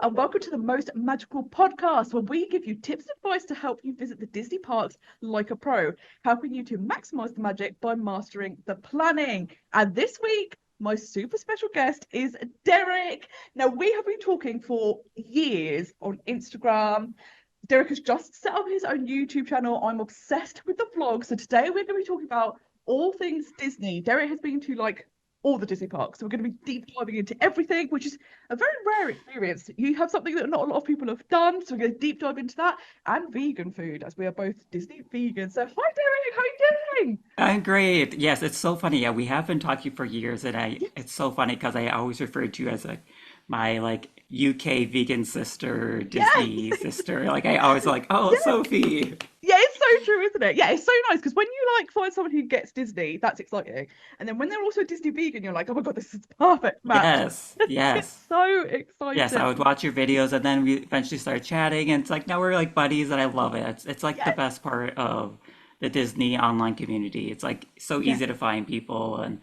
and welcome to the Most Magical Podcast, where we give you tips and advice to help you visit the Disney parks like a pro, helping you to maximize the magic by mastering the planning. And this week, my super special guest is Derick. Now, we have been talking for years on Instagram. Derick has just set up his own YouTube channel. I'm obsessed with the vlog. So today we're going to be talking about all things Disney. Derick has been to like all the Disney parks. So we're going to be deep diving into everything, which is a very rare experience. You have something that not a lot of people have done. So we're going to deep dive into that and vegan food, as we are both Disney vegans. So hi Derick, how are you doing? I'm great. Yes, it's so funny. Yeah, we have been talking for years, and I Yes. it's so funny because I always refer to you as like my like UK vegan sister, Yes. Disney sister. Like I always like, oh, Yeah. Sophie. Yeah, it's so true, isn't it? Yeah, it's so nice because when you like find someone who gets Disney, that's exciting. And then when they're also Disney vegan, you're like, oh my God, this is a perfect match. Yes, It's yes, so yes. I exciting. would watch your videos, and then we eventually started chatting, and it's like now we're like buddies, and I love it. It's like the Yes, best part of the Disney online community. It's like so yes. easy to find people and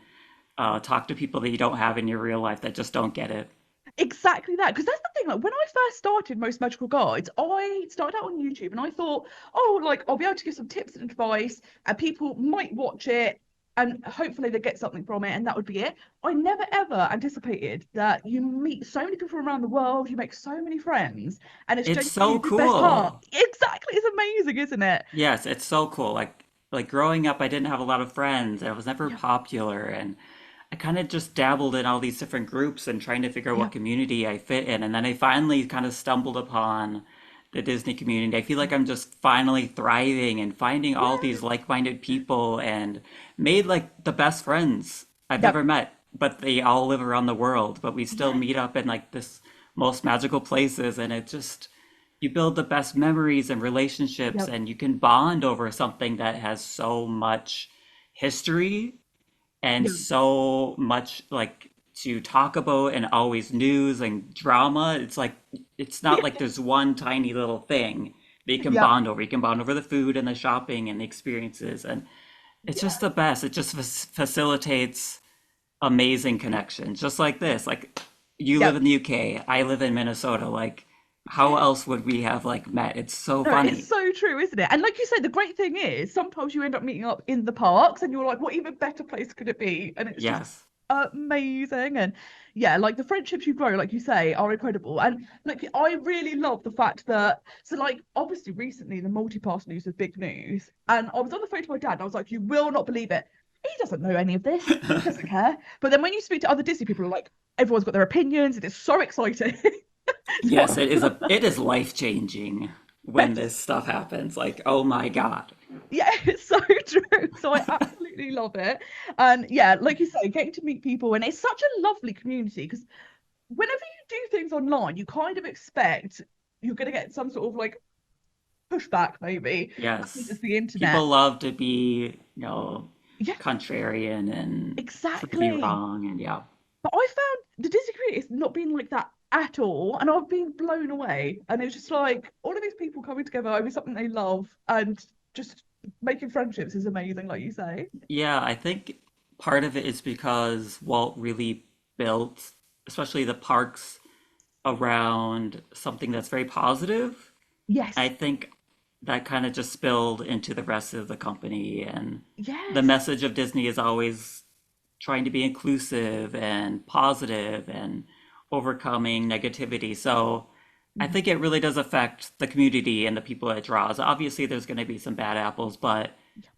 talk to people that you don't have in your real life that just don't get it. Exactly that. Because that's the thing. Like when I first started Most Magical Guides, I started out on YouTube and I thought, oh, like I'll be able to give some tips and advice, and people might watch it and hopefully they get something from it, and that would be it. I never ever anticipated that you meet so many people around the world, you make so many friends, and it's It's genuinely so the best part. cool. Exactly. It's amazing, isn't it? Yes, it's so cool. Like growing up, I didn't have a lot of friends. I was never Yeah. popular, and I kind of just dabbled in all these different groups and trying to figure out Yeah. what community I fit in. And then I finally kind of stumbled upon the Disney community. I feel like I'm just finally thriving and finding all Yeah. these like-minded people and made like the best friends I've Yep. ever met. But they all live around the world, but we still Yeah. meet up in like this most magical places, and it just you build the best memories and relationships, Yep. and you can bond over something that has so much history and Yep. so much like to talk about and always news and drama. It's like it's not like there's one tiny little thing that you can Yep. bond over. You can bond over the food and the shopping and the experiences, and it's just the best. It just facilitates amazing connections, just like this. Like you live Yep. in the UK, I live in Minnesota. Like how Yeah. else would we have like met? It's so No, it's funny. so true, isn't it? And like you said, the great thing is sometimes you end up meeting up in the parks and you're like, what even better place could it be? And it's just Yes. amazing. And yeah, like the friendships you grow, like you say, are incredible. And like I really love the fact that so like obviously recently the multi-pass news was big news. And I was on the phone to my dad and I was like, you will not believe it. He doesn't know any of this. He doesn't care. But then when you speak to other Disney people, like everyone's got their opinions and it's so exciting. So Yes, it is life changing when this stuff happens. Like, oh my God. yeah, it's so true. So I absolutely love it. And yeah, like you say, getting to meet people, and it's such a lovely community because whenever you do things online, you kind of expect you're going to get some sort of like pushback, maybe, because Yes. it's the internet. People love to be, Yeah, contrarian and prove me exactly. wrong, and yeah. But I found the Disney community has not been like that at all, and I've been blown away. And it's just like all of these people coming together over something they love and just making friendships is amazing, like you say. Yeah, I think part of it is because Walt really built, especially the parks, around something that's very positive. I Yes. think that kind of just spilled into the rest of the company, and the Yes. message of Disney is always trying to be inclusive and positive and overcoming negativity. So I think it really does affect the community and the people it draws. Obviously, there's going to be some bad apples, but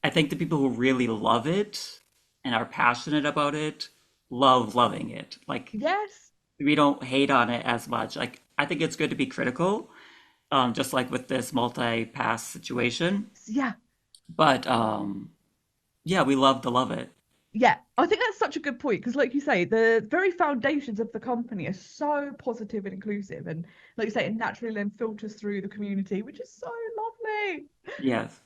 I think the people who really love it and are passionate about it love loving it. Like Yes. we don't hate on it as much. Like I think it's good to be critical, just like with this multi-pass situation. Yeah. But yeah, we love to love it. Yeah. I think that's such a good point because, like you say, the very foundations of the company are so positive and inclusive. And, like you say, it naturally then filters through the community, which is so lovely. Yes.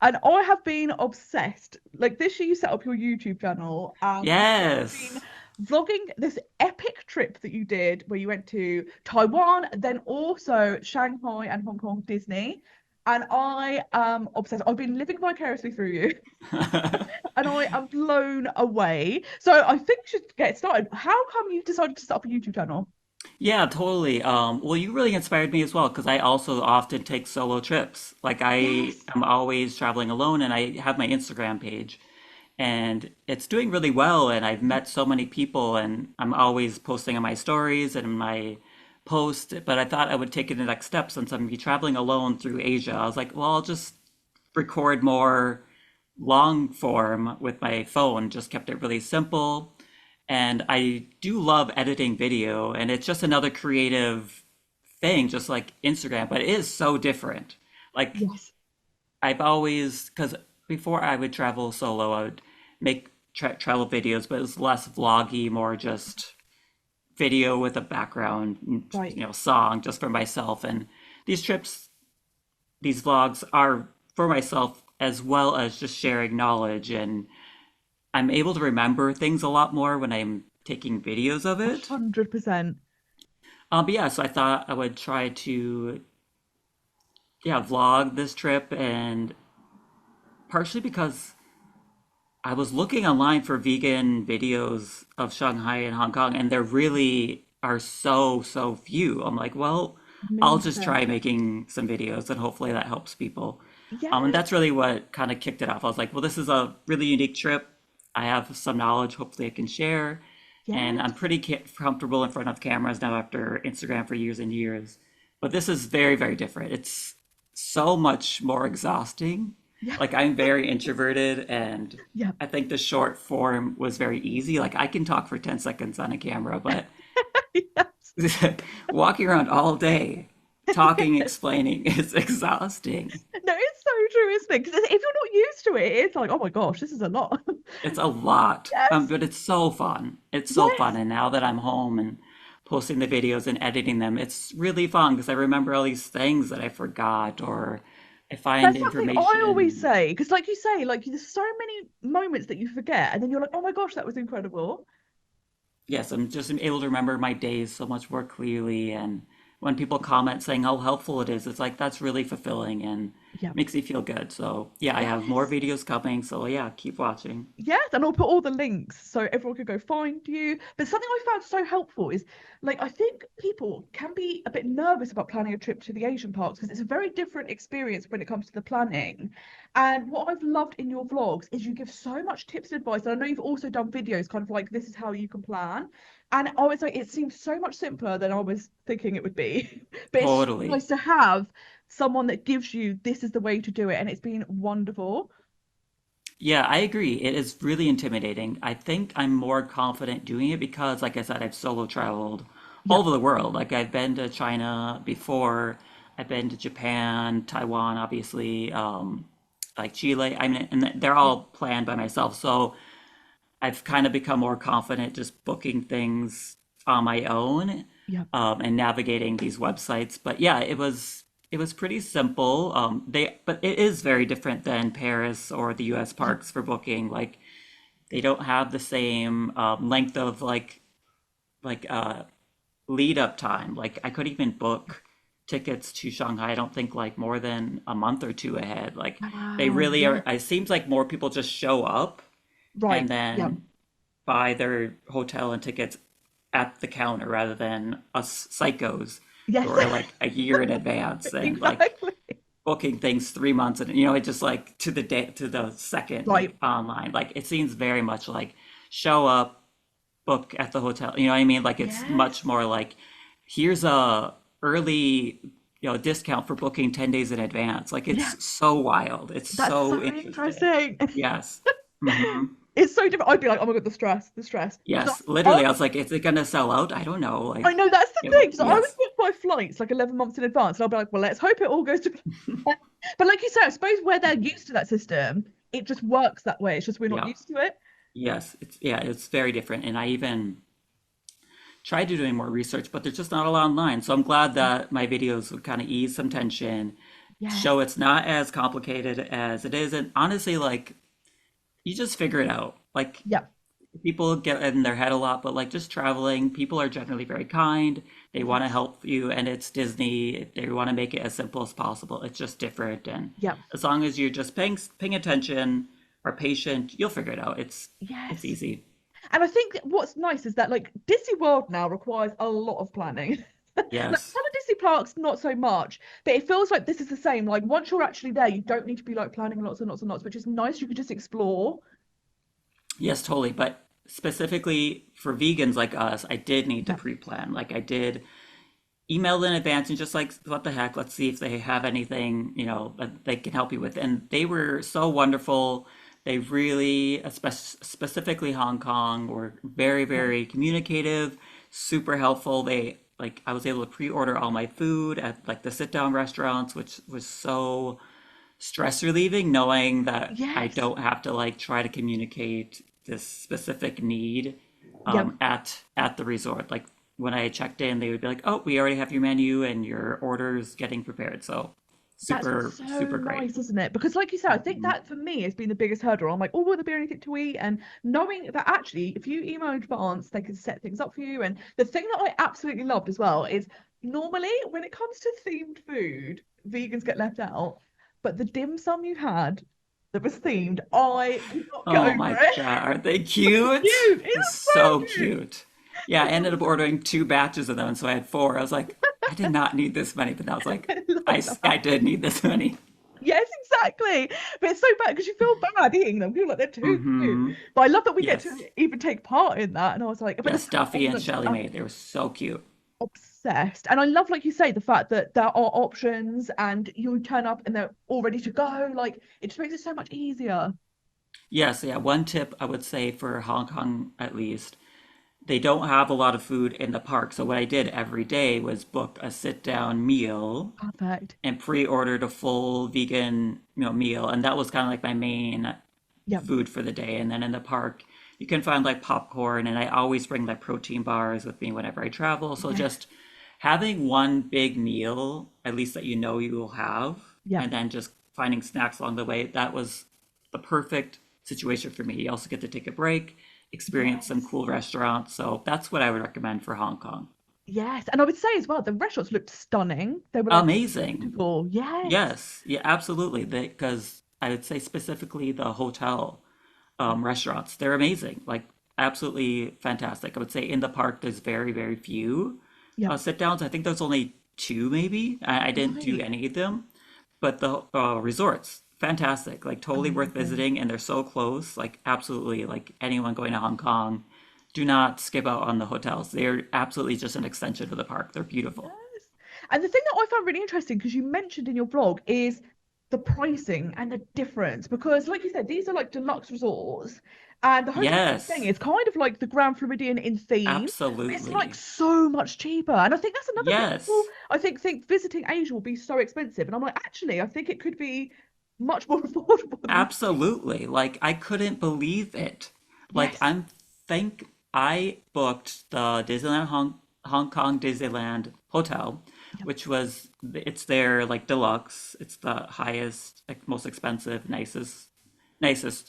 And I have been obsessed. Like this year, you set up your YouTube channel, and I have been Yes. vlogging this epic trip that you did where you went to Taiwan, then also Shanghai and Hong Kong Disney. And I am obsessed. I've been living vicariously through you, and I am blown away. So I think we should get started. How come you decided to start up a YouTube channel? Yeah, totally. Well, you really inspired me as well because I also often take solo trips. Like I Yes. am always traveling alone, and I have my Instagram page, and it's doing really well. And I've met so many people, and I'm always posting on my stories and my post. But I thought I would take it the next step since I'm gonna be traveling alone through Asia. I was like, well, I'll just record more long form with my phone, just kept it really simple. And I do love editing video, and it's just another creative thing, just like Instagram, but it is so different. Like, Yes. I've always, because before I would travel solo, I would make travel videos, but it was less vloggy, more just video with a background, Right. song just for myself. And these trips, these vlogs are for myself as well as just sharing knowledge, and I'm able to remember things a lot more when I'm taking videos of it. 100%. But yeah, so I thought I would try to, yeah, vlog this trip, and partially because I was looking online for vegan videos of Shanghai and Hong Kong, and there really are so few. I'm like, well, I'll Million just percent. try making some videos, and hopefully that helps people. And Yes. that's really what kind of kicked it off. I was like, well, this is a really unique trip. I have some knowledge, hopefully I can share. And I'm Yes. pretty comfortable in front of cameras now after Instagram for years and years. But this is very different. It's so much more exhausting. Yeah. Like, I'm very introverted, and Yeah. I think the short form was very easy. Like, I can talk for 10 seconds on a camera, but Yes. walking around all day, talking, explaining is exhausting. No, it's so true, isn't it? Because if you're not used to it, it's like, oh my gosh, this is a lot. It's a lot, Yes. but it's so fun. It's so fun. Yes. And now that I'm home and posting the videos and editing them, it's really fun because I remember all these things that I forgot, or I find That's something I always information. say. Because, like you say, like there's so many moments that you forget, and then you're like, oh my gosh, that was incredible. Yes, I'm just able to remember my days so much more clearly. And when people comment saying how helpful it is, it's like that's really fulfilling and Yeah. makes me feel good. So, yeah, I have more Yes. videos coming. So, yeah, keep watching. Yes, and I'll put all the links so everyone can go find you. But something I found so helpful is like I think people can be a bit nervous about planning a trip to the Asian parks because it's a very different experience when it comes to the planning. And what I've loved in your vlogs is you give so much tips and advice. And I know you've also done videos kind of like this is how you can plan. And I was like, it seems so much simpler than I was thinking it would be. But it's so Totally. nice to have someone that gives you this is the way to do it. And it's been wonderful. Yeah, I agree. It is really intimidating. I think I'm more confident doing it because, like I said, I've solo traveled all Yeah. over the world. Like, I've been to China before, I've been to Japan, Taiwan, obviously, like Chile. I mean, and they're Yeah. all planned by myself. So I've kind of become more confident just booking things on my own, Yeah. and navigating these websites. But yeah, it was pretty simple. But it is very different than Paris or the U.S. Yeah. parks for booking. Like, they don't have the same length of like lead up time. Like, I could even book tickets to Shanghai. I don't think like more than a month or two ahead. Like, they Wow. really Yeah. are. It seems like more people just show up and Right. Yeah. then buy their hotel and tickets at the counter rather than us psychos who Yes. are like a year in advance and like Exactly. booking things 3 months, and it just like to the day, to the second, Right. like online. Like, it seems very much like show up, book at the hotel. You know what I mean? Like, it's much Yes. more like here's a early discount for booking 10 days in advance. Like, Yeah. it's so wild. It's That's so so interesting. interesting. Yes. Hmm. It's so different. I'd be like, oh my God, the stress. Because Yes, literally. I was like, is it gonna sell out? I don't know. I Like, know that's the thing. So I would yes, book my flights like 11 months in advance. And I'll be like, well, let's hope it all goes to plan. But like you said, I suppose where they're used to that system, it just works that way. It's just we're not yeah, used to it. yes. It's very different. And I even tried to doing more research, but there's just not a lot online. So I'm glad that my videos would kind of ease some tension, Yes. show it's not as complicated as it is. And honestly, like, you just figure it out. Like, Yeah. people get in their head a lot, but like, just traveling, people are generally very kind. They want to Yes. help you, and it's Disney. They want to make it as simple as possible. It's just different, and Yeah. as long as you're just paying attention, or patient, you'll figure it out. It's Yes. easy. And I think that what's nice is that like Disney World now requires a lot of planning. Like Yes. some of Disney parks, not so much, but it feels like this is the same. Like once you're actually there, you don't need to be like planning lots and lots and lots, which is nice. You can just explore. Yes, totally. But specifically for vegans like us, I did need to Yeah. pre-plan. Like I did email in advance and just like, what the heck, let's see if they have anything, that they can help you with. And they were so wonderful. They really, specifically Hong Kong, were very, Yeah. very communicative, super helpful. I was able to pre-order all my food at like the sit-down restaurants, which was so stress relieving, knowing that I Yes. don't have to like try to communicate this specific need Yep. at the resort. Like when I checked in, they would be like, "Oh, we already have your menu and your orders getting prepared." So That's what's super so super great. nice, isn't it? Because, like you said, I think Mhm. that for me has been the biggest hurdle. I'm like, oh, will there be anything to eat? And knowing that actually, if you email in advance, they can set things up for you. And the thing that I absolutely loved as well is normally when it comes to themed food, vegans get left out. But the dim sum you had that was themed, I could not get Oh over my it. God, aren't they cute? Cute. It It's was so so cute. cute. Yeah, I I ended thought up ordering two batches of them, and so I had four. I was like, I did not need this many, but I was like, I love I that. did need this many. Yes, exactly. But it's so bad because you feel bad eating them. You're like, they're too cute. Mm-hmm. But I love that we get Yes. to even take part in that. And I was like, but the Yes, fact Duffy and that Shelly Mae, they were so cute. obsessed. And I love, like you say, the fact that there are options and you turn up and they're all ready to go. Like it just makes it so much easier. Yes, yeah. One tip I would say for Hong Kong at least, they don't have a lot of food in the park. So what I did every day was book a sit-down meal Perfect. and pre-ordered a full vegan, meal, and that was kind of like my main Yep. food for the day. And then in the park, you can find like popcorn, and I always bring like protein bars with me whenever I travel. So Yes. just having one big meal, at least that you will have, Yep. and then just finding snacks along the way, that was the perfect situation for me. You also get to take a break, experience some Yes. cool restaurants. So that's what I would recommend for Hong Kong. Yes. And I would say as well, the restaurants looked stunning. They were like Amazing. beautiful. Yes. Yes, yeah, absolutely. Because I would say specifically the hotel restaurants, they're amazing. Like absolutely fantastic. I would say in the park, there's very, very few Yep. sit downs. I think there's only two, maybe. I didn't do Right. any of them, but the resorts, fantastic. Like totally worth Amazing. visiting, and they're so close. Like absolutely, like anyone going to Hong Kong, do not skip out on the hotels. They're absolutely just an extension of the park. They're beautiful. Yes. And the thing that I found really interesting, because you mentioned in your blog, is the pricing and the difference. Because, like you said, these are like deluxe resorts, and the hotel you're staying Yes, is kind of like the Grand Floridian in theme. But it's like absolutely. so much cheaper. And I think that's another thing. People, Yes. I think visiting Asia will be so expensive. And I'm like, actually, I think it could be much more affordable than that. Absolutely. Like I couldn't believe it. Like Yes. I booked the Hong Kong Disneyland hotel, Yep. which was it's their like deluxe. It's the highest, like, most expensive, nicest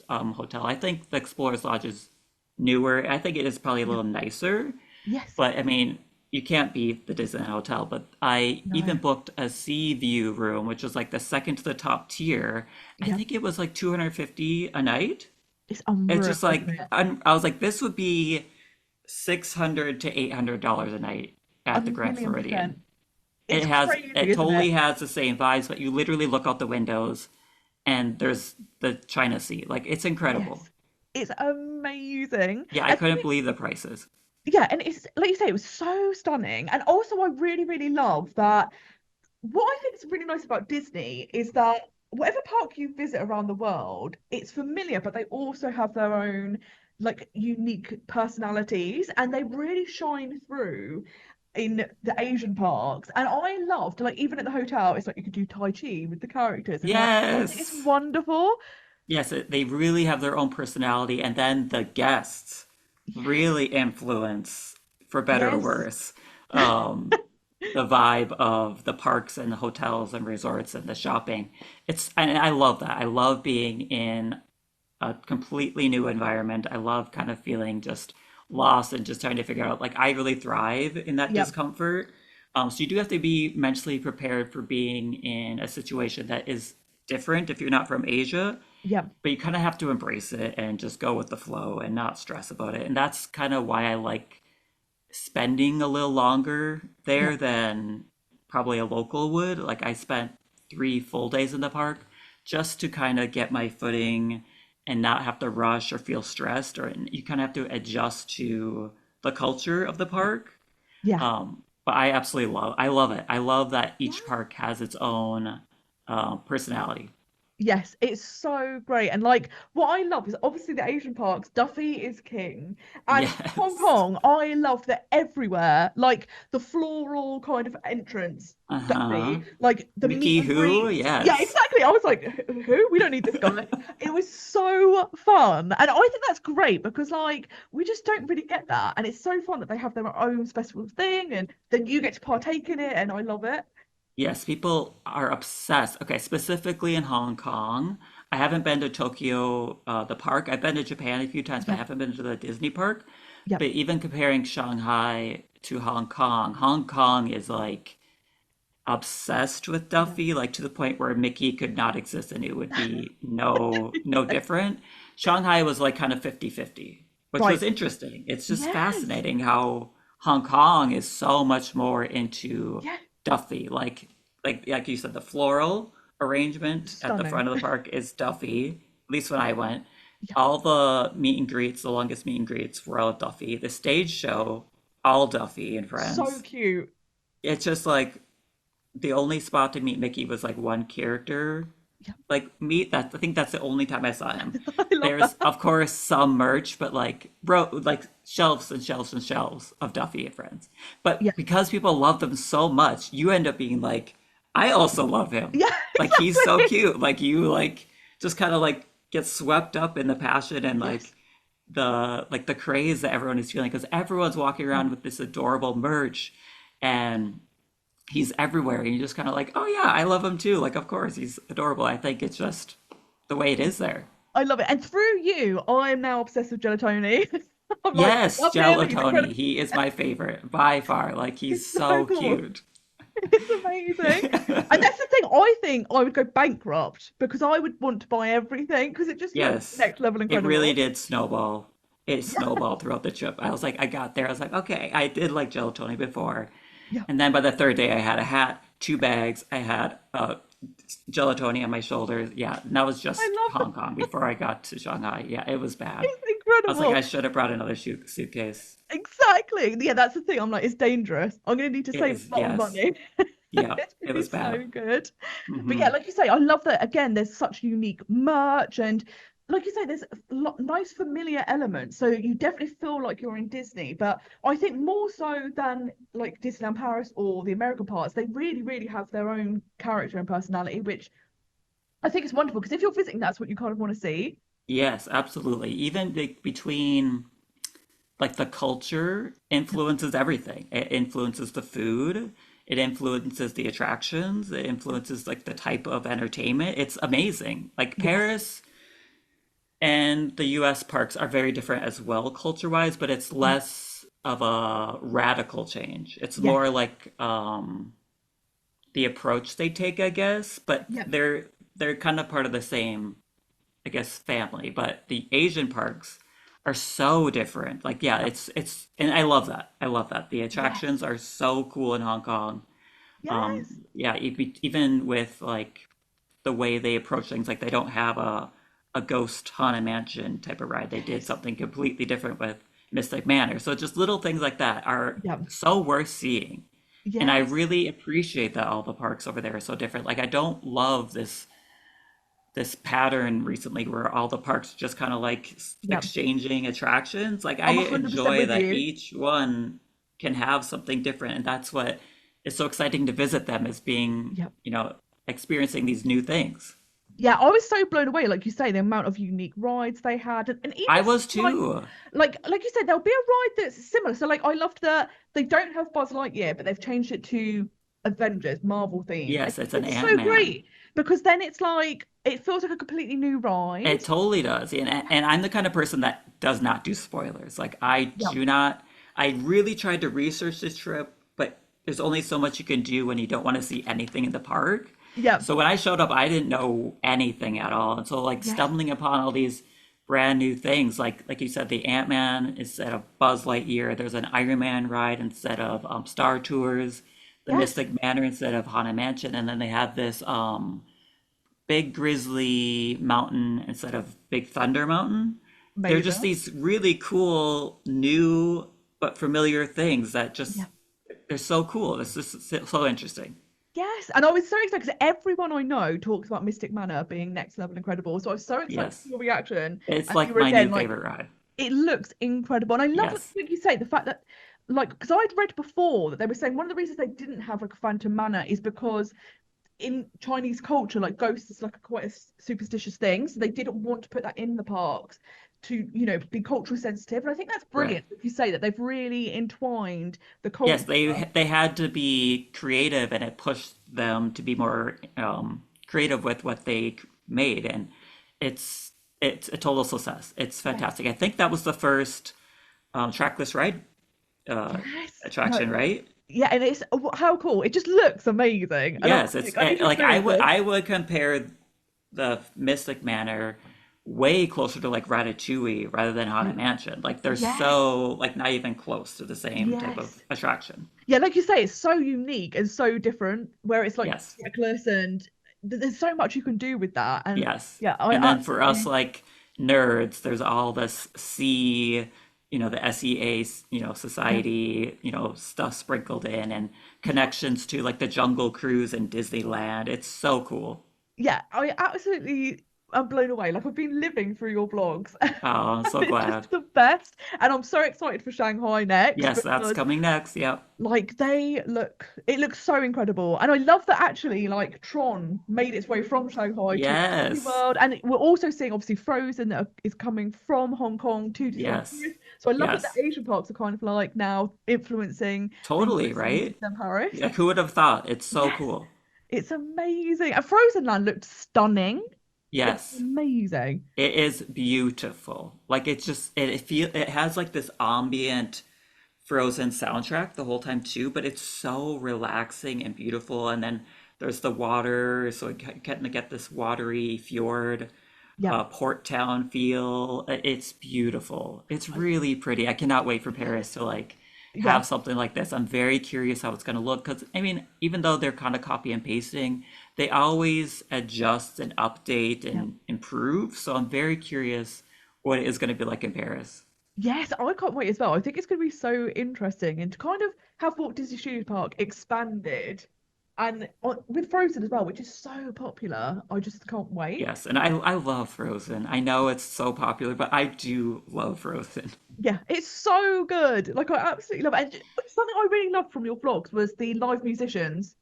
hotel. I think the Explorers Lodge is newer. I think it is probably a Yep. little nicer, Yes. but I mean, you can't beat the Disneyland hotel. But I even No. booked a sea view room, which was like the second to the top tier. I Yep. think it was like 250 a night. It's It's unreal, just isn't like it? I was like, this would be $600 to $800 a night A at the Grand million Floridian. percent. It's crazy, It isn't totally it? has the same vibes, but you literally look out the windows and there's the China Sea. Like it's incredible. Yes. It's amazing. Yeah, I And couldn't believe the prices. yeah, and it's like you say, it was so stunning. And also I really, really love that what I think is really nice about Disney is that whatever park you visit around the world, it's familiar, but they also have their own like unique personalities and they really shine through in the Asian parks. And I loved like even at the hotel, it's like you could do Tai Chi with the characters and like I think it's Yes. wonderful. Yes, they really have their own personality, and then the guests really Yes. influence, for better or Yes. worse, um, the vibe of the parks and the hotels and resorts and the shopping. And I love that. I love being in a completely new environment. I love kind of feeling just lost and just trying to figure out, like, I really thrive in that Yep. discomfort. So you do have to be mentally prepared for being in a situation that is different if you're not from Asia. Yeah. but you kind of have to embrace it and just go with the flow and not stress about it. And that's kind of why I like spending a little longer Yeah. there than probably a local would. Like I spent 3 full days in the park just to kind of get my footing and not have to rush or feel stressed, or you kind of have to adjust to the culture of the park. Yeah. But I love it. I love that Yeah. each park has its own personality. Yes, it's so great. And like what I love is obviously the Asian parks, Duffy is king. And Hong Yes. Kong, I love that everywhere, like the floral kind of entrance, Uh-huh. Duffy, like the meet Mickey and who? greets. Yeah, Yes. exactly. I was like, who? We don't need this guy. It was so fun. And I think that's great because like we just don't really get that. And it's so fun that they have their own special thing and then you get to partake in it and I love it. Yes, people are obsessed. Okay, specifically in Hong Kong. I haven't been to Tokyo, the park. I've been to Japan a few times, but I Yeah, haven't been to the Disney park. yeah, But even comparing Shanghai to Hong Kong is like obsessed with yeah. Duffy, like to the point where Mickey could not exist and it would be no different. Shanghai was like kind of 50-50, which was Right. interesting. It's just Yes. fascinating how Hong Kong is so much more into Yeah. Duffy. Like you said, the floral arrangement at the Stunning. front of the park is Duffy, at least when I went. Yeah. All the meet and greets, the longest meet and greets were all Duffy. The stage show, all Duffy and So friends. cute. It's just like the only spot to meet Mickey was like one character. Yeah. Like meet that I think that's the only time I saw him. I love There's that. of course some merch, but like bro like shelves and shelves and shelves of Duffy and Friends. Yeah. But because people love them so much, you end up being like, I also love him. Yeah, Like he's so exactly. cute. Like you like just kind of like get swept up in the passion and Yes. like the craze that everyone is feeling because everyone's walking Yeah. around with this adorable merch and he's everywhere and you're just kind of like, oh yeah, I love him too, like of course he's adorable. I think it's just the way it is there. I love it. And through you, I am now obsessed with gelatoni. I'm like, Yes, love him. He's Gelatoni, incredible. he is my favorite by far. Like he's He's so so cool. cute. It's amazing. And that's the thing. I think I would go bankrupt because I would want to buy everything because it just looks Yes, next level it really incredible. did snowball. It snowballed throughout the trip. I was like, I got there. I was like, okay, I did like Gelatoni before. Yeah. And then by the third day, I had a hat, 2 bags. I had gelatoni on my shoulders. Yeah, and that was I just love Hong Kong before I got to Shanghai. Yeah, it was bad. it. It's I was like, I incredible. should have brought another suitcase. Exactly. Yeah, that's the thing. I'm like, it's dangerous. I'm gonna need to It save was, a lot of yes. money. Yeah, it was It's bad. so good. But yeah, Hmm. like you say, I love that again, there's such unique merch and like you say, there's a lot nice familiar elements. So you definitely feel like you're in Disney. But I think more so than like Disneyland Paris or the American parts, they really, really have their own character and personality, which I think is wonderful because if you're visiting, that's what you kind of want to see. Yes, absolutely. Even between like the culture influences everything. It influences the food, it influences the attractions, it influences like the type of entertainment. It's amazing. Like Yes. Paris and the US parks are very different as well, culture-wise, but it's Yeah. less of a radical change. It's Yes. more like the approach they take, I guess, but Yeah. they're kind of part of the same, I guess, family. But the Asian parks are so different. Like, yeah, Yeah. and I love that. I love that. The Yes. attractions are so cool in Hong Kong. Yes. Yeah, even with like the way they approach things, like they don't have a ghost haunted mansion type of ride. They did Yes. something completely different with Mystic Manor. So just little things like that are Yeah. so worth seeing. And I Yes. really appreciate that all the parks over there are so different. Like I don't love this pattern recently where all the parks are just kind of like Yeah. exchanging attractions. Like I I'm 100% enjoy with that you. each one can have something different, and that's what is so exciting to visit them as being, Yeah. experiencing these new things. Yeah, I was so blown away, like you say, the amount of unique rides they had, and even I was like, too. like you said, there'll be a ride that's similar. So like, I loved that they don't have Buzz Lightyear, but they've changed it to Avengers, Marvel themed, and Yes, it's an it's so Ant-Man. great because then it's like it feels like a completely new It ride. totally does. And I'm the kind of person that does not do spoilers. Like I Yeah, do not I really tried to research this trip, but there's only so much you can do when you don't want to see anything in the park. Yeah. So when I showed up, I didn't know anything at all. And so like Yes. stumbling upon all these brand new things, like you said, the Ant-Man instead of Buzz Lightyear, there's an Iron Man ride instead of Star Tours, the Yes. Mystic Manor instead of Haunted Mansion, and then they have this Big Grizzly Mountain instead of Big Thunder Mountain. They're just Amazing. these really cool, new but familiar things that Yeah. just they're so cool. It's just so interesting. Yes, and I was so excited because everyone I know talks about Mystic Manor being next level incredible. So I was so excited to see Yes. your reaction. It's And you like were my new again like, favorite ride. it looks incredible. And I love, Yes. like you say, the fact that, like, because I'd read before that they were saying one of the reasons they didn't have like a Phantom Manor is because in Chinese culture, like ghosts is like a quite a superstitious thing. So they didn't want to put that in the parks to, be culturally sensitive. And I think that's Right. brilliant. If you say that they've really entwined the Yes, culture. they had to be creative, and it pushed them to be more creative with what they made, and it's a total success. It's Yes. fantastic. I think that was the first trackless ride uh, Yes. No. attraction, right? Yeah, and it's how cool. It just looks amazing. And I'm Yes, like, I need to like experience this. I would compare the Mystic Manor way closer to like Ratatouille rather than Haunted Mansion. Like they're Yes. so like not even close to the same type of Yes. attraction. Yeah, like you say, it's so unique and so different, where it's like Yes. reckless and there's so much you can do with that. And Yes. yeah, I And then for us absolutely. like nerds, there's all this C, the SEA, Yeah. society, stuff sprinkled in and connections to like the Jungle Cruise and Disneyland. It's so cool. Yeah, I absolutely am blown away. Like I've been living through your vlogs. Oh, I'm so It's glad. just the best. And I'm so excited for Shanghai next Yes, that's because coming next. Yep. like it looks so incredible. And I love that actually like Tron made its way from Shanghai to Disney Yes. World. And we're also seeing obviously Frozen that is coming from Hong Kong to Disneyland Yes. Paris. So I love that Yes. the Asian parks are kind of like now influencing the Totally, US and right? Disneyland Paris. Like who would have thought? It's so Yes, cool. it's amazing. And Frozen Land looked stunning. It was Yes. amazing. It is beautiful. Like it's just it has like this ambient Frozen soundtrack the whole time too, but it's so relaxing and beautiful. And then there's the water, so you kind of get this watery fjord, Yeah. port town feel. It's beautiful. It's I, really pretty. I cannot wait for Paris to like yeah. have something like this. I'm very curious how it's going to look because I mean, even though they're kind of copy and pasting, they always adjust and update Yeah. and improve. So I'm very curious what it is going to be like in Paris. Yes, I can't wait as well. I think it's going to be so interesting and to kind of have Walt Disney Studios Park expanded and with Frozen as well, which is so popular. I just can't wait. Yes, and I love Frozen. I know it's so popular, but I do love Frozen. Yeah, it's so good. Like I absolutely love it. And something I really loved from your vlogs was the live musicians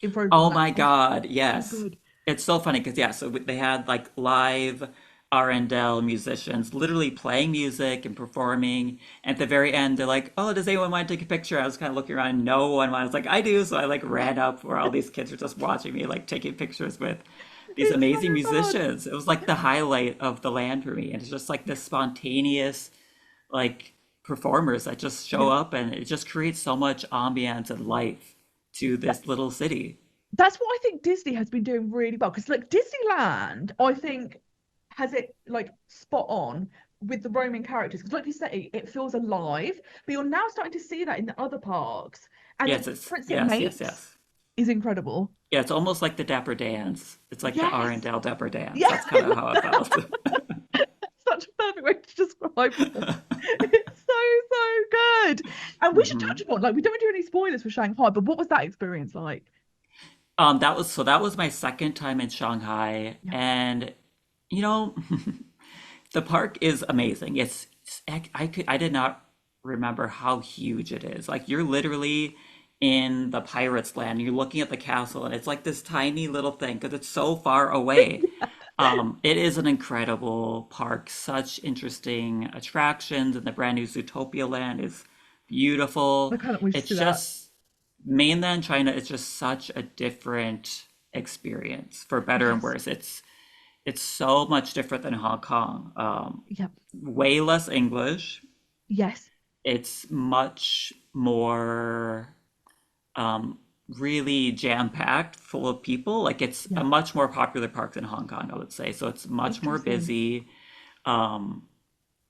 in Frozen Oh Land. my God, So yes. good. It's so funny because yeah, so they had like live R&L musicians literally playing music and performing. At the very end, they're like, "Oh, does anyone want to take a picture?" I was kind of looking around, no one. I was like, "I do," so I like ran up where all these kids are just watching me, like taking pictures with these It's so amazing fun. musicians. It was like the highlight of the land for me, and it's just like Yeah, this spontaneous like performers that just show yeah. up, and it just creates so much ambiance and life to That, this little city. that's what I think Disney has been doing really well. Because like Disneyland, I think has it like spot on with the roaming characters. Because like you say, it feels alive. But you're now starting to see that in the other parks. And the Yes, it's difference it yes, yes, makes yes. is incredible. Yeah, it's almost like the Dapper Dance. It's like the Yes. Arendelle Dapper Dance. Yeah, That's kind of how it felt. such a perfect way to describe it. It's so good. And we should touch hmm upon, like, we don't do any spoilers for Shanghai, but what was that experience like? that was my second time in Shanghai, Yeah. and you know, the park is amazing. I did not remember how huge it is. Like you're literally in the pirates land. You're looking at the castle, and it's like this tiny little thing because it's so far away. It is an incredible park. Such interesting attractions, and the brand new Zootopia land is I beautiful. can't wait to It's see that. just mainland China is just such a different experience, for better and Yes. worse. It's so much different than Hong Kong. Yep. Way less English. Yes. It's much more really jam-packed, full of people. Like it's a Yeah. much more popular park than Hong Kong, I would say. So it's much more Interesting. busy. Um,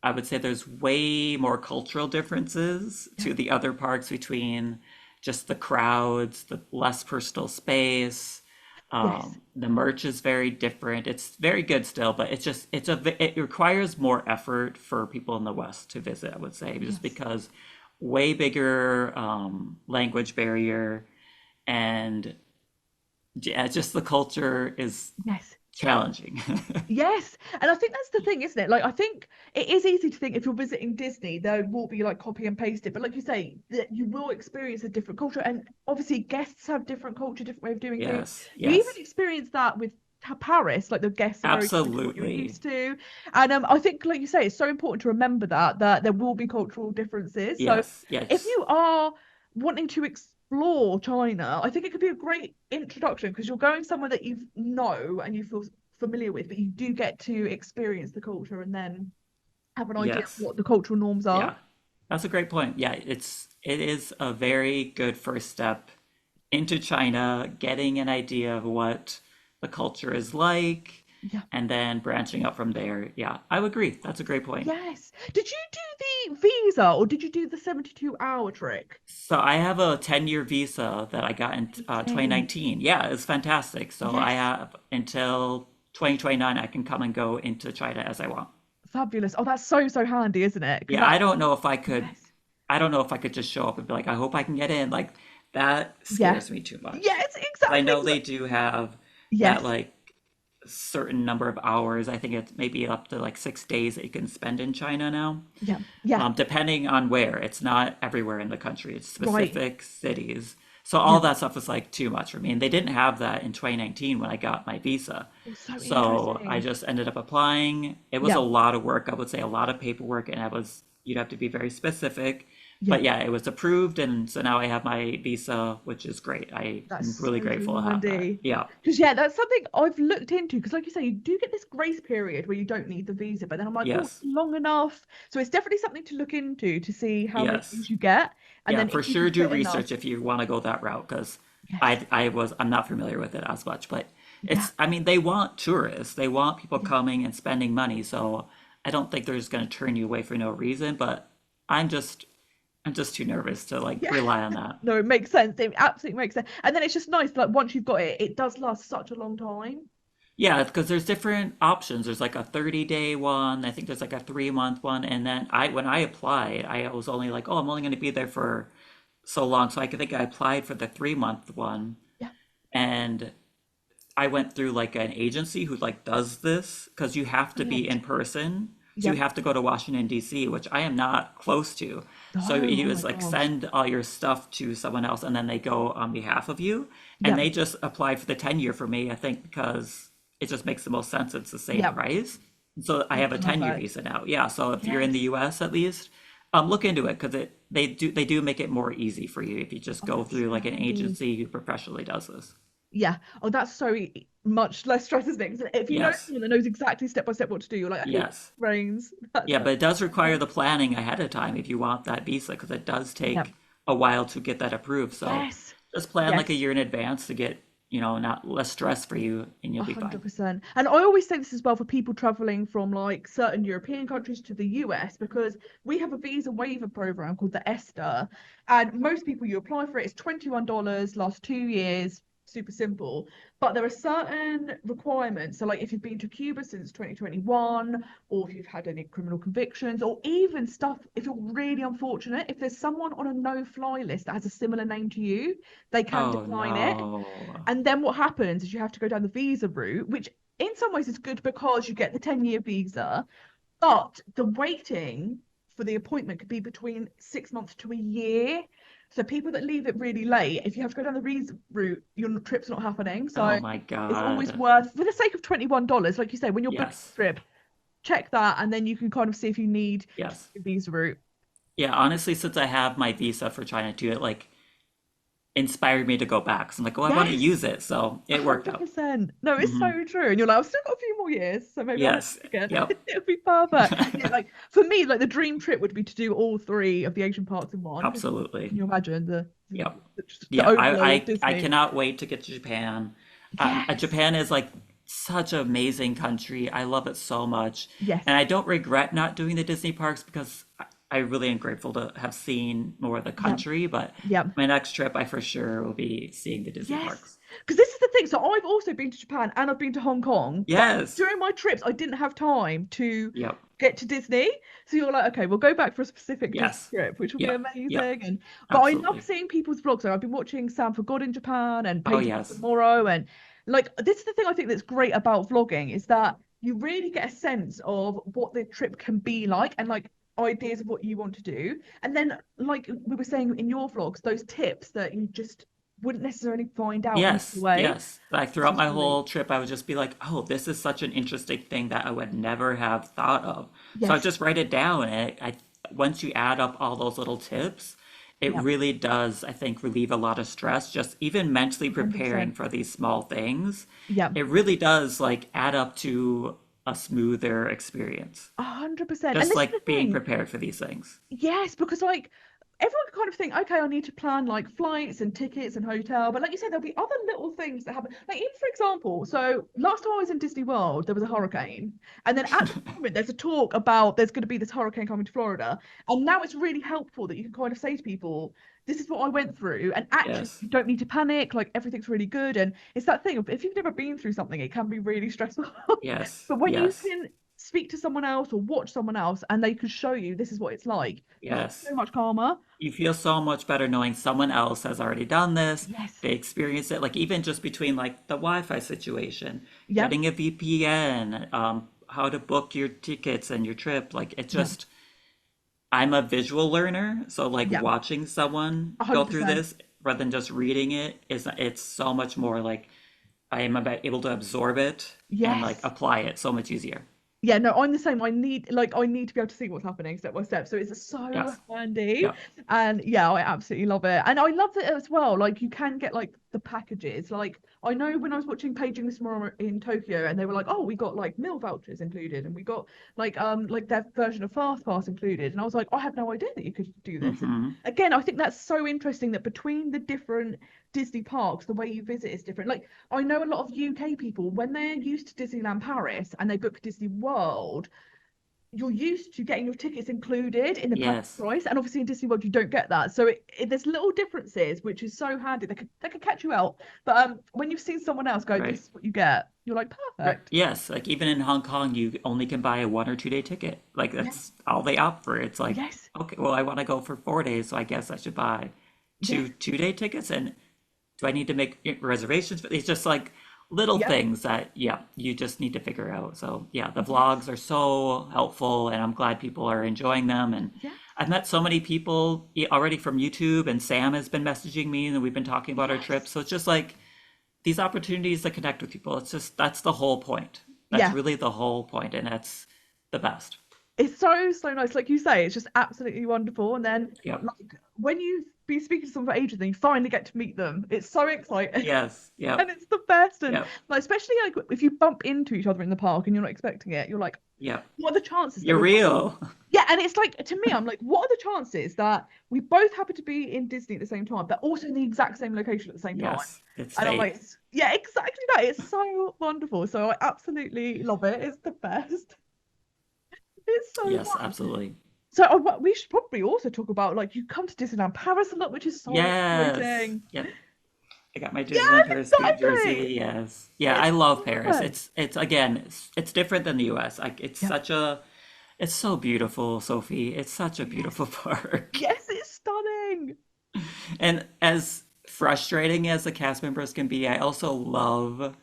I would say there's way more cultural differences Yeah. to the other parks between just the crowds, the less personal space. Yes. The merch is very different. It's very good still, but it requires more effort for people in the West to visit, I would say, just Yes. because way bigger language barrier and yeah, just the culture is Yes. challenging. Yes, and I think that's the thing, isn't it? Like, I think it is easy to think if you're visiting Disney, there will be like copy and paste it, but like you say, that you will experience a different culture, and obviously guests have different culture, different way of doing things. Yes, You even yes, experience that with Paris, like the guests are very different to what you're absolutely. used to, and I think, like you say, it's so important to remember that there will be cultural differences. So Yes, if yes, you are wanting to explore China, I think it could be a great introduction because you're going somewhere that you know and you feel familiar with, but you do get to experience the culture and then have an idea of yes. what the cultural norms are. Yeah, that's a great point. Yeah, it is a very good first step into China, getting an idea of what the culture is like, Yeah. and then branching up from there. Yeah, I would agree. That's a great point. Yes. Did you do the visa or did you do the 72-hour trick? So I have a 10-year visa that I got in Amazing. 2019. Yeah, it's fantastic. So I Yes. have until 2029 I can come and go into China as I want. Fabulous. Oh, that's so, so handy, isn't it? Because Yeah, that, yes. I don't know if I could just show up and be like, I hope I can get in. Like that Yeah. scares me too much. Yes, 'Cause I exactly. know they do have that Yes. like certain number of hours. I think it's maybe up to like 6 days that you can spend in China now. Yeah. Yeah. Depending on where. It's not everywhere in the country. It's Right. specific cities. So all Yeah. that stuff was like too much for me. And they didn't have that in 2019 when I got my visa. Oh, so So I interesting. just ended up applying. It was a Yeah. lot of work, I would say a lot of paperwork, and you'd have to be very specific. Yeah. But yeah, it was approved, and so now I have my visa, which is great. That's I'm so, really so grateful to have that. handy. Yeah. Because, yeah, that's something I've looked into. Because, like you say, you do get this grace period where you don't need the visa. But then I'm like, oh, it's Yes. long enough. So it's definitely something to look into to see how many Yes. days you get. And Yeah, then for if you sure can do fit enough. research if you want to go that route because Yes. I'm not familiar with it as much, but Yeah. I mean they want tourists. They want people coming and spending money, so I don't think they're just going to turn you away for no reason, but I'm just I'm just too nervous to like Yeah. rely on that. No, it makes sense. It absolutely makes sense. And then it's just nice. Like, once you've got it, it does last such a long time. Yeah, because there's different options. There's like a 30-day one. I think there's like a 3-month one. And then when I applied, I was only like, oh, I'm only going to be there for so long. So I could think I applied for the 3-month one. Yeah. And I went through like an agency who like does this because you have to be Right. in person. So you Yep. have to go to Washington, D.C., which I am not close to. So Oh, you oh my just like gosh. send all your stuff to someone else and then they go on behalf of you. And Yep. they just applied for the 10-year for me, I think, because it just makes the most sense. It's the same Yep. price. So I Oh, have a 10-year perfect. visa now. Yeah. So if you're in the Yes. US at least, look into it because they do make it more easy for you if you just Oh, go that's so through like an handy. agency who professionally does this. Yeah. Oh, that's so much less stress, isn't it? 'Cause if you know Yes. someone that knows exactly step by step what to do, you're like, okay, Yes. brains. That's Yeah, but it does require perfect. the planning ahead of time if you want that visa, because it does Yeah. take a while to get that approved. So Yes. just plan like a Yes. year in advance to get, not less stress for you, and you'll A be hundred fine. percent. And I always say this as well for people traveling from like certain European countries to the US because we have a visa waiver program called the ESTA. And most people you apply for it, it's $21, lasts 2 years, super simple. But there are certain requirements. So like if you've been to Cuba since 2021, or if you've had any criminal convictions, or even stuff, if you're really unfortunate, if there's someone on a no-fly list that has a similar name to you, they can Oh decline it. no. And then what happens is you have to go down the visa route, which in some ways is good because you get the 10-year visa, but the waiting for the appointment could be between 6 months to a year. So people that leave it really late, if you have to go down the visa route, your trip's not happening. Oh So my it's always God. worth, for the sake of $21, like you say, when you're booking a Yes. trip, check that and then you can kind of see if you need to Yes. do the visa route. Yeah, honestly, since I have my visa for China too, like inspired me to go back. So I'm like, oh, I want to Yes. use it. So it worked out. 100%. No, it's Hmm. so true. And you're like, I've still got a few more years, so maybe I'll do Yes. it again. Yep. It'll be perfect. Yeah, like for me, like the dream trip would be to do all three of the Asian parks in one. Because can Absolutely. you imagine Yep. the Yeah. overload of I Disney? cannot wait to get to Japan. Yes. Japan is like such an amazing country. I love it so much. And Yes. I don't regret not doing the Disney parks because I really am grateful to have seen more of the Yep. country. But Yep. my next trip, I for sure will be seeing the Disney Yes. parks. Because this is the thing. So I've also been to Japan and I've been to Hong Kong, but Yes. during my trips, I didn't have time to Yep. get to Disney. So you're like, okay, we'll go back for a specific Disney Yes. trip, which will be Yep. Yep. amazing. And but I love Absolutely. seeing people's vlogs. So I've been watching Sam for God in Japan and Oh, Paging yes. Tomorrow, and like this is the thing I think that's great about vlogging is that you really get a sense of what the trip can be like and like ideas of what you want to do. And then like we were saying in your vlogs, those tips that you just wouldn't necessarily find out along the Yes, way, yes. Like which throughout is my great. whole trip, I would just be like, oh, this is such an interesting thing that I would never have thought of. So I Yes. just write it down, and once you add up all those little tips, it Yeah. really does, I think, relieve a lot of stress. Just even mentally preparing 100%. for these small things, Yeah. it really does like add up to a smoother experience. 100%. And Just this is the like being thing. prepared for these things. Yes, because like everyone can kind of think, okay, I need to plan like flights and tickets and hotel. But like you said, there'll be other little things that happen. Like even for example, so last time I was in Disney World, there was a hurricane. And then at the moment there's a talk about there's going to be this hurricane coming to Florida. And now it's really helpful that you can kind of say to people, this is what I went through. And actually Yes, you don't need to panic, like everything's really good. And it's that thing of if you've never been through something, it can be really stressful. yes, But when you yes, can speak to someone else or watch someone else and they can show you this is what it's like, you feel yes. so much calmer. You feel so much better knowing someone else has already done this. Yes. They experienced it, like even just between like the Wi-Fi situation, Yep. getting a VPN, how to book your tickets and your trip. Like it Yep. just, I'm a visual learner, so like Yep. watching someone go through 100%. this rather than just reading it is it's so much more like I am able to absorb it and like Yes. apply it so much easier. Yeah, no, I'm the same. I need to be able to see what's happening step by step. So it's so Yes. handy. Yeah. And yeah, I absolutely love it. And I love it as well. Like you can get like the packages. Like I know when I was watching Paging this morning in Tokyo and they were like, oh, we got like meal vouchers included and we got like their version of Fast Pass included. And I was like, I had no idea that you could do this. And Hmm. again, I think that's so interesting that between the different Disney parks, the way you visit is different. Like I know a lot of UK people, when they're used to Disneyland Paris and they book Disney World, you're used to getting your tickets included in the package Yes. price. And obviously in Disney World, you don't get that. So there's little differences, which is so handy. They could catch you out. But when you've seen someone else go, this Right. is what you get, you're like, Right. perfect. Yes, like even in Hong Kong, you only can buy a 1 or 2 day ticket. Like Yes. that's all they offer. It's like, Yes. okay, well, I want to go for 4 days, so I guess I should buy Yes. 2 day tickets. And do I need to make reservations? It's just like little Yep. things that, yeah, you just need to figure out. So yeah, the Yes. vlogs are so helpful, and I'm glad people are enjoying them. And Yes. I've met so many people already from YouTube, and Sam has been messaging me, and we've been talking about our trip. Yes. So it's just like these opportunities to connect with people. It's just that's the whole point. That's Yeah. really the whole point, and that's the best. It's so nice, like you say, it's just absolutely wonderful. And then Yep. like when you've been speaking to someone for ages and you finally get to meet them, it's so exciting. Yes. And Yep. it's the best. And Yep. like especially like if you bump into each other in the park and you're not expecting it, you're like, Yep. what are the chances that You're we're both real. yeah, and it's like to me, I'm like, what are the chances that we both happen to be in Disney at the same time, but also in the exact same location at the same time? Yes. It's And I'm like, fate. yeah, exactly that. It's so wonderful. So I absolutely love it. It's the best. It's so Yes, fun. absolutely. So we should probably also talk about like you come to Disneyland Paris a lot, which is so Yes. exciting. Yep. I got my Disneyland Yes, Paris themed exactly. jersey. Yes. Yeah, I It's love Paris. perfect. It's again, it's different than the US. Like it's Yep. such a it's so beautiful, Sophie. It's such a beautiful Yes. park. Yes, it's stunning. And as frustrating as the cast members can be, I also love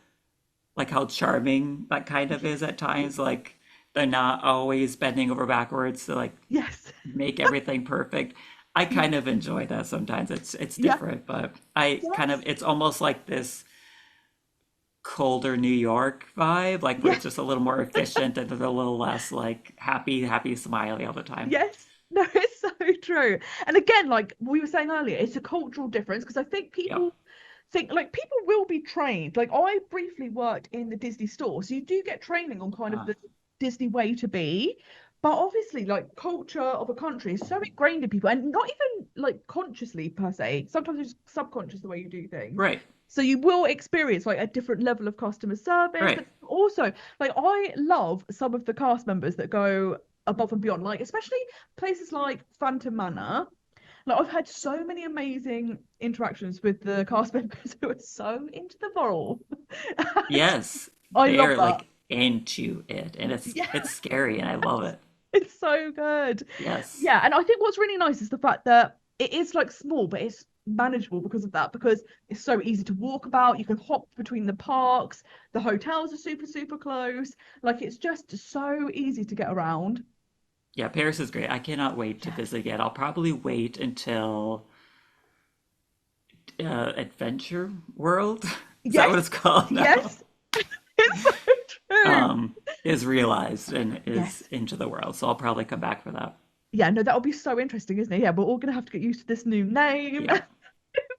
like how charming that kind of is Yes. at times. Like they're not always bending over backwards to like Yes. make everything perfect. I Yeah. kind of enjoy that sometimes. It's Yeah. different, but I kind of Yes. it's almost like this colder New York vibe, like where it's Yes. just a little more efficient and a little less like happy, happy, smiley all the time. Yes. No, it's so true. And again, like we were saying earlier, it's a cultural difference because I think Yep. people think like people will be trained. Like I briefly worked in the Disney store, so you do get training on kind of Uh, the Disney way to be. But obviously, like culture of a country is so ingrained in people, and not even like consciously per se. Sometimes it's subconscious the way you do things. right. So you will experience like a different level of customer service, Right. but also like I love some of the cast members that go above and beyond, like especially places like Phantom Manor. Like I've had so many amazing interactions with the cast members who are so into the role. And Yes. I love They're that. like into it, and Yeah, it's scary, and I love it. it's so good. Yes. Yeah, and I think what's really nice is the fact that it is like small, but it's manageable because of that, because it's so easy to walk about. You can hop between the parks. The hotels are super, super close. Like it's just so easy to get around. Yeah, Paris is great. I cannot wait to Yeah. visit again. I'll probably wait until Adventure World. Is that what Yes, it's called now? yes, it's so true. Um, is realized and is Yes. into the world. So I'll probably come back for that. Yeah, no, that'll be so interesting, isn't it? Yeah, we're all gonna have to get used to this new name. Yep.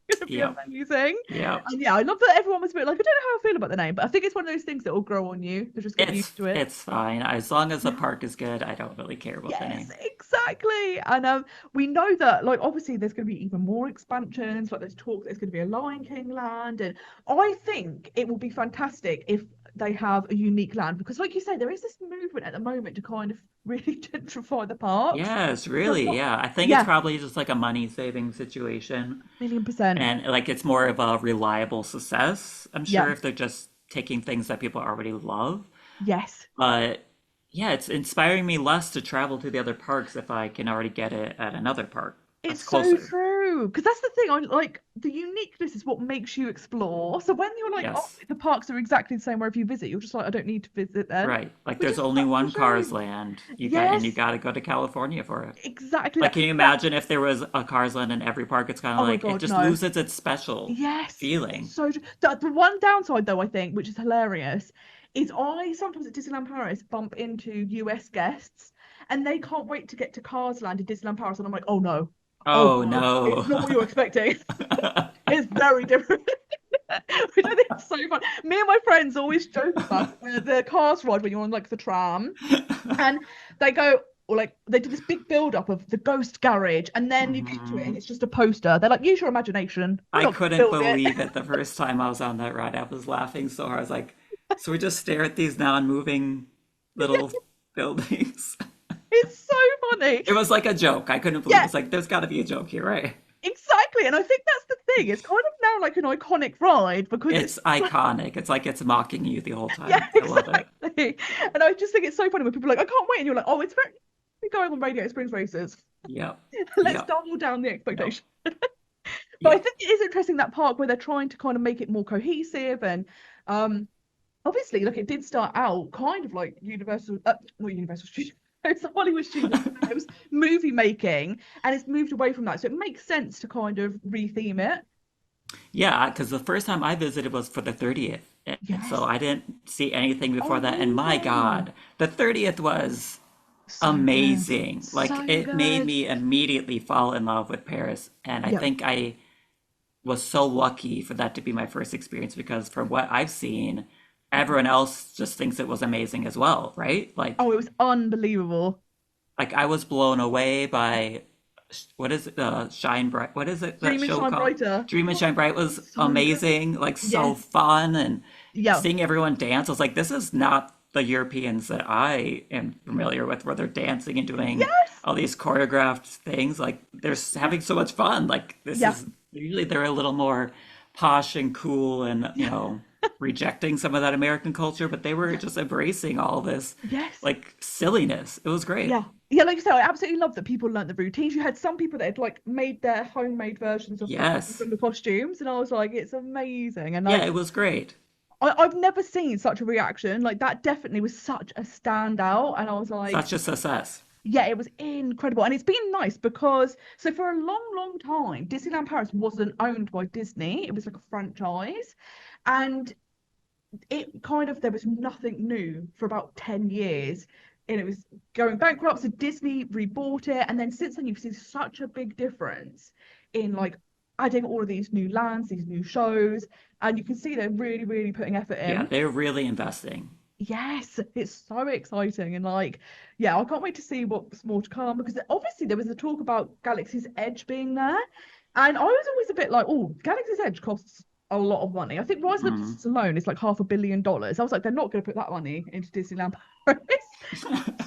It's gonna be Yep. amazing. Yep. And yeah, I love that everyone was a bit like, I don't know how I feel about the name, but I think it's one of those things that will grow on you. You'll just get used to it. It's fine. As long as the Yeah. park is good, I don't really care about the Yes, name. exactly. And we know that like obviously there's going to be even more expansions. Like there's talk there's going to be a Lion King land, and I think it will be fantastic if they have a unique land because, like you say, there is this movement at the moment to kind of really gentrify the parks. Yes, So a really. lot, Yeah. I think it's yeah, probably just like a money saving situation. 1,000,000%. And like it's more of a reliable success, I'm Yeah, sure, if they're just taking things that people already love. yes. But yeah, it's inspiring me less to travel to the other parks if I can already get it at another park It's that's so closer. true. Because that's the thing. I like the uniqueness is what makes you explore. So when you're like, oh, Yes. the parks are exactly the same wherever you visit, you're just like, I don't need to visit then, Right. Like which there's is only such a one Cars shame. Land. You Yes, got to go to California for it. exactly Like that. can you That. imagine if there was a Cars Land in every park? It's kind of Oh my like it God, just no. loses its special Yes, feeling. so true. The one downside though, I think, which is hilarious, is I sometimes at Disneyland Paris bump into US guests and they can't wait to get to Cars Land in Disneyland Paris, and I'm like, oh oh Oh no, no. it's not what you're expecting. It's very different. Which I think is so fun. Me and my friends always joke about the cars ride when you're on like the tram, and they go, or like they do this big build up of the ghost garage, and then you get to it and Mhm. it's just a poster. They're like, use your imagination. We're I not going to couldn't build it. believe it the first time I was on that ride. I was laughing so hard. I was like, so we just stare at these non-moving little buildings. It's so funny. It was like a joke. I couldn't believe it. Yeah, It's like there's got to be a joke here, right? exactly. And I think that's the thing. It's kind of now like an iconic ride because it's It's iconic. It's like it's mocking you the whole yeah, time. I love it. exactly. And I just think it's so funny when people are like, I can't wait, and you're like, oh, it's very we're going on Radio Springs races. Yep. Let's Yep. double down the Yep. expectation. But I Yep. think it is interesting that park where they're trying to kind of make it more cohesive and obviously like it did start out kind of like Universal not Universal Studios, it's the Hollywood Studios. It was movie making and it's moved away from that. So it makes sense to kind of retheme it. Yeah, because the first time I visited was for the 30th. So Yes. I didn't see anything Oh before that. And my really? God, the 30th was So good. amazing. Like So it made good. me immediately fall in love with Paris. And I Yep. think I was so lucky for that to be my first experience because from what I've seen, everyone else just thinks it was amazing as well, right? Oh, it was unbelievable. Like I was blown away by what is it? Shine Bright. What is it? That Dream and show shine called? brighter. Dream and Oh, Shine Bright was so good. amazing. Like so Yes. fun and Yeah. seeing everyone dance. I was like, this is not the Europeans that I am familiar with, where they're dancing and doing Yes. all these choreographed things. Like they're Yeah. having so much fun. Like this Yeah. is usually they're a little more posh and cool and Yeah. rejecting some of that American culture, but they were Yeah. just embracing all this Yes. like silliness. It was great. Yeah. Yeah, like you said, I absolutely love that people learnt the routines. You had some people that had like made their homemade versions of Yes. from the costumes, and I was like, it's amazing. And Yeah, like it was great. I've never seen such a reaction. Like that definitely was such a standout. And I was like, Such a success. yeah, it was incredible. And it's been nice because so for a long, long time, Disneyland Paris wasn't owned by Disney. It was like a franchise. And it kind of there was nothing new for about 10 years. and it was going bankrupt. So Disney rebought it, and then since then you've seen such a big difference in like adding all of these new lands, these new shows, and you can see they're really, really putting effort Yeah, in. they're really investing. Yes, it's so exciting, and like, yeah, I can't wait to see what's more to come because obviously there was a talk about Galaxy's Edge being there, and I was always a bit like, oh, Galaxy's Edge costs a lot of money. I think Rise of the Mm. Resistance alone is like $500 million. I was like, they're not going to put that money into Disneyland Paris.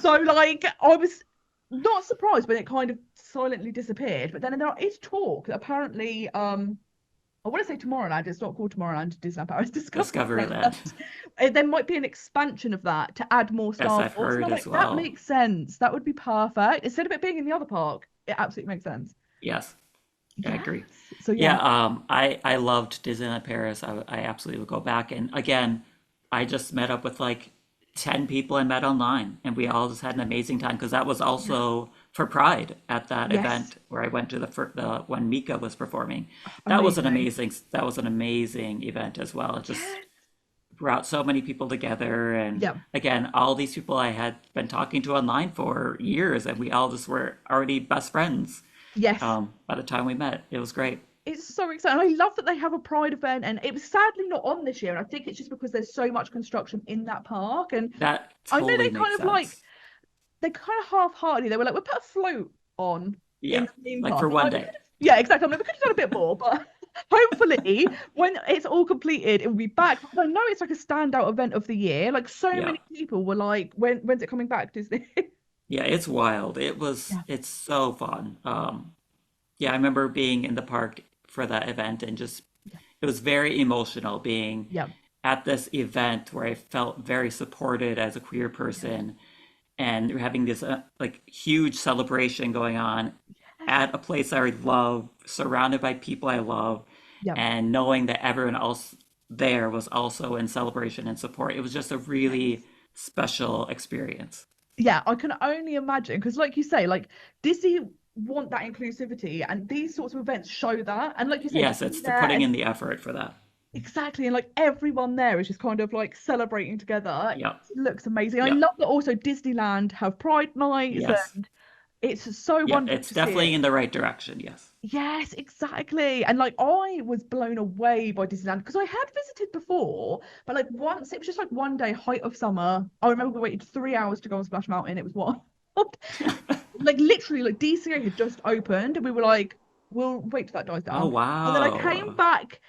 So like, I was not surprised when it kind of silently disappeared, but then there is talk that apparently, I want to say Tomorrowland. It's not called Tomorrowland. Disneyland Paris Discoveryland. Discoveryland. There might be an expansion of that to add more Yes, Star I've Wars. And heard I'm as like, that well. makes sense. That would be perfect. Instead of it being in the other park, it absolutely makes sense. Yes, I agree. Yes. So Yeah, yeah. I loved Disneyland Paris. I absolutely would go back. And again, I just met up with like 10 people I met online, and we all just had an amazing time because that was Yeah. also for Pride at that Yes. event where I went to the when Mika was performing. Amazing. That was an amazing event as well. It just Yes. brought so many people together, and Yeah. again, all these people I had been talking to online for years, and we all just were already best friends. Yes. By the time we met, it was great. It's so exciting. I love that they have a Pride event, and it was sadly not on this year. And I think it's just because there's so much construction in that park. And That I know totally they makes kind of like sense. they kind of half-heartedly they were like, we'll put a float on in Yeah, the theme like park. for I'm one like, we day. could have, yeah, exactly. I'm like, we could have done a bit more, but hopefully when it's all completed, it will be back. Because I know it's like a standout event of the year. Like so Yeah. many people were like, when's it coming back, Disney? Yeah, it's wild. Yeah, It's so fun. Yeah, I remember being in the park for that event and just, yeah, it was very emotional being yeah, at this event where I felt very supported as a queer yes, person, and we're having this like huge celebration going on yes, at a place I love, surrounded by people I love, yeah, and knowing that everyone else there was also in celebration and support. It was just a yes. really special experience. Yeah, I can only imagine because, like you say, like Disney want that inclusivity, and these sorts of events show that. And like you say, to Yes, be it's the there putting and in the effort for that. exactly, and like everyone there is just kind of like celebrating together. Yep. It looks amazing. I Yep. love that also Disneyland have Pride nights, Yes. and it's so Yeah, wonderful it's to see definitely it. in the right direction. Yes. Yes, exactly. And like I was blown away by Disneyland because I had visited before, but like once it was just like one day, height of summer. I remember we waited 3 hours to go on Splash Mountain. It was wild. Like literally, like DCA had just opened, and we were like, we'll wait till that dies Oh, down. And then I came wow. back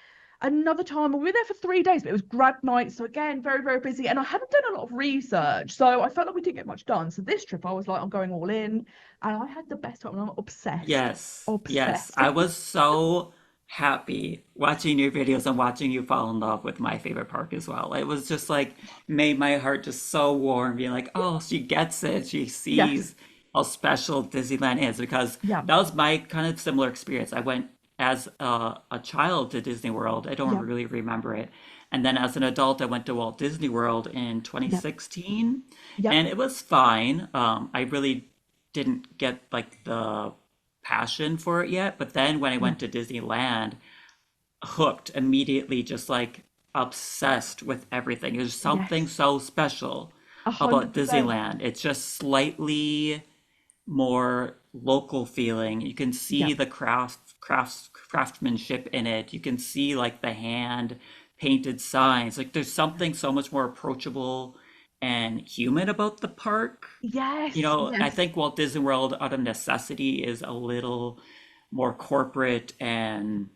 another time, and we were there for 3 days, but it was grad night, so again, very, very busy. And I hadn't done a lot of research, so I felt like we didn't get much done. So this trip, I was like, I'm going all in, and I had the best time. And I'm obsessed, Yes. Yes. obsessed. I was so happy watching your videos and watching you fall in love with my favorite park as well. It was just like made my heart just so warm, being like, oh, she gets it. She Yes, sees how special Disneyland is because yeah, that was my kind of similar experience. I went as a child to Disney World. I don't yeah, really remember it. And then as an adult, I went to Walt Disney World in yeah, 2016, yeah, and it was fine. I really didn't get like the passion for it yet, but then when I yeah, went to Disneyland, hooked immediately, just like obsessed with everything. There's something yes, so special a about hundred percent. Disneyland. It's just slightly more local feeling. You can Yeah, see the craftsmanship in it. You can see like the hand painted signs. Like there's something so much more approachable and human about the park. You yes, know, I yes, think Walt Disney World out of necessity is a little more corporate and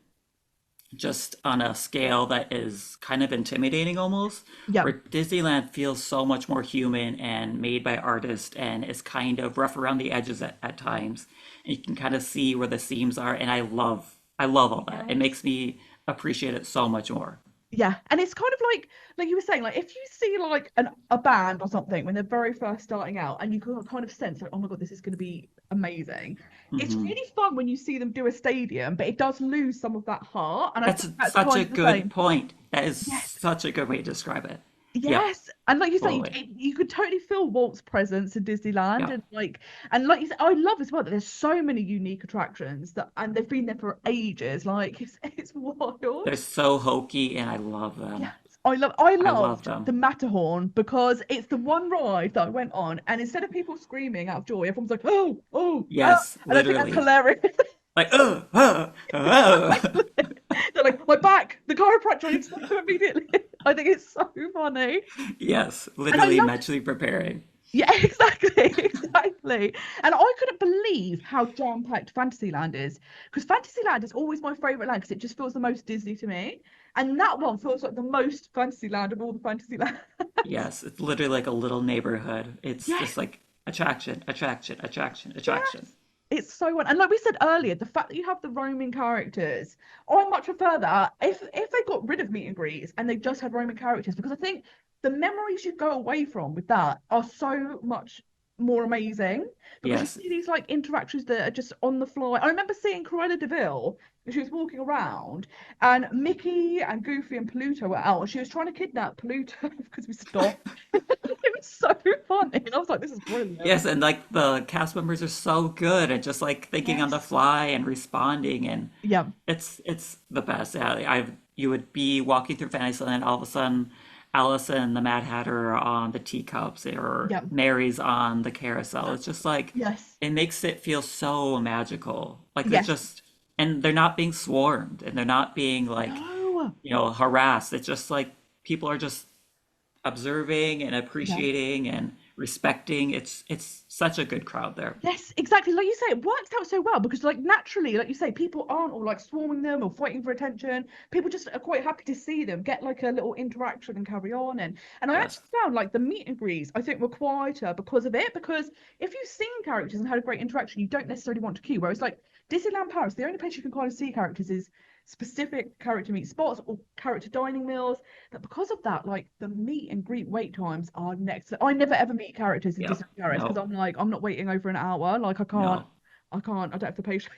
just on a scale that is kind of intimidating almost, yeah. where Disneyland feels so much more human and made by artists and is kind of rough around the edges at times. And you can kind of see where the seams are, and I love all that. It Yes. makes me appreciate it so much more. Yeah, and it's kind of like you were saying, like if you see like a band or something when they're very first starting out, and you can kind of sense like, oh my God, this is going to be amazing. It's Hmm. really fun when you see them do a stadium, but it does lose some of that heart, and I That's think that's such kind a of the good same. point. That is Yes, such a good way to describe it. Yep, yes, and like you say, totally. you could totally feel Walt's presence in Disneyland, Yep. and like you said, I love as well that there's so many unique attractions that, and they've been there for ages. Like it's wild. They're so hokey and I love Yes. them. I I love loved the them. Matterhorn because it's the one ride that I went on, and instead of people screaming out of joy, everyone was like, "Oh, oh, ah!" Yes, And I think that's literally. hilarious. Like, oh. Exactly. They're like, "My back, the chiropractor, I need to talk to immediately." I think it's so funny, Yes, and I literally loved. mentally preparing. Yeah, exactly, exactly. And I couldn't believe how jam-packed Fantasyland is, because Fantasyland is always my favorite land because it just feels the most Disney to me, and that one feels like the most Fantasyland of all the Fantasyland. Yes, it's literally like a little neighborhood. It's just Yes, like attraction, attraction, attraction, attraction. yes. It's so fun. And like we said earlier, the fact that you have the roaming characters, I much prefer that. If they got rid of meet and greets and they just had roaming characters, because I think the memories you go away from with that are so much more amazing because you Yes, see these like interactions that are just on the fly. I remember seeing Cruella de Vil, she was walking around and Mickey and Goofy and Pluto were out and she was trying to kidnap Pluto because we stopped. It was so funny. And I was like, this is brilliant. yes, and like the cast members are so good at just like thinking on the Yes. fly and responding, and Yeah. it's the best. Yeah, I've you would be walking through Fantasyland, all of a sudden, Alice and the Mad Hatter are on the teacups, or Yeah. Mary's on the carousel. It's just like Yes. it makes it feel so magical. Like they're Yes. just, and they're not being swarmed, and they're not being like, No. harassed. It's just like people are just observing and Yeah. appreciating and respecting. It's such a good crowd there. Yes, exactly. Like you say, it works out so well because, like, naturally, like you say, people aren't all like swarming them or fighting for attention. People just are quite happy to see them, get like a little interaction and carry on. And I Yes. actually found like the meet and greets, I think, were quieter because of it. Because if you've seen characters and had a great interaction, you don't necessarily want to queue. Whereas, like, Disneyland Paris, the only place you can kind of see characters is specific character meet spots or character dining meals. But because of that, like the meet and greet wait times are next. I never ever meet characters in Yep. Disney Paris because No. I'm like, I'm not waiting over an hour. Like No. I don't have the patience.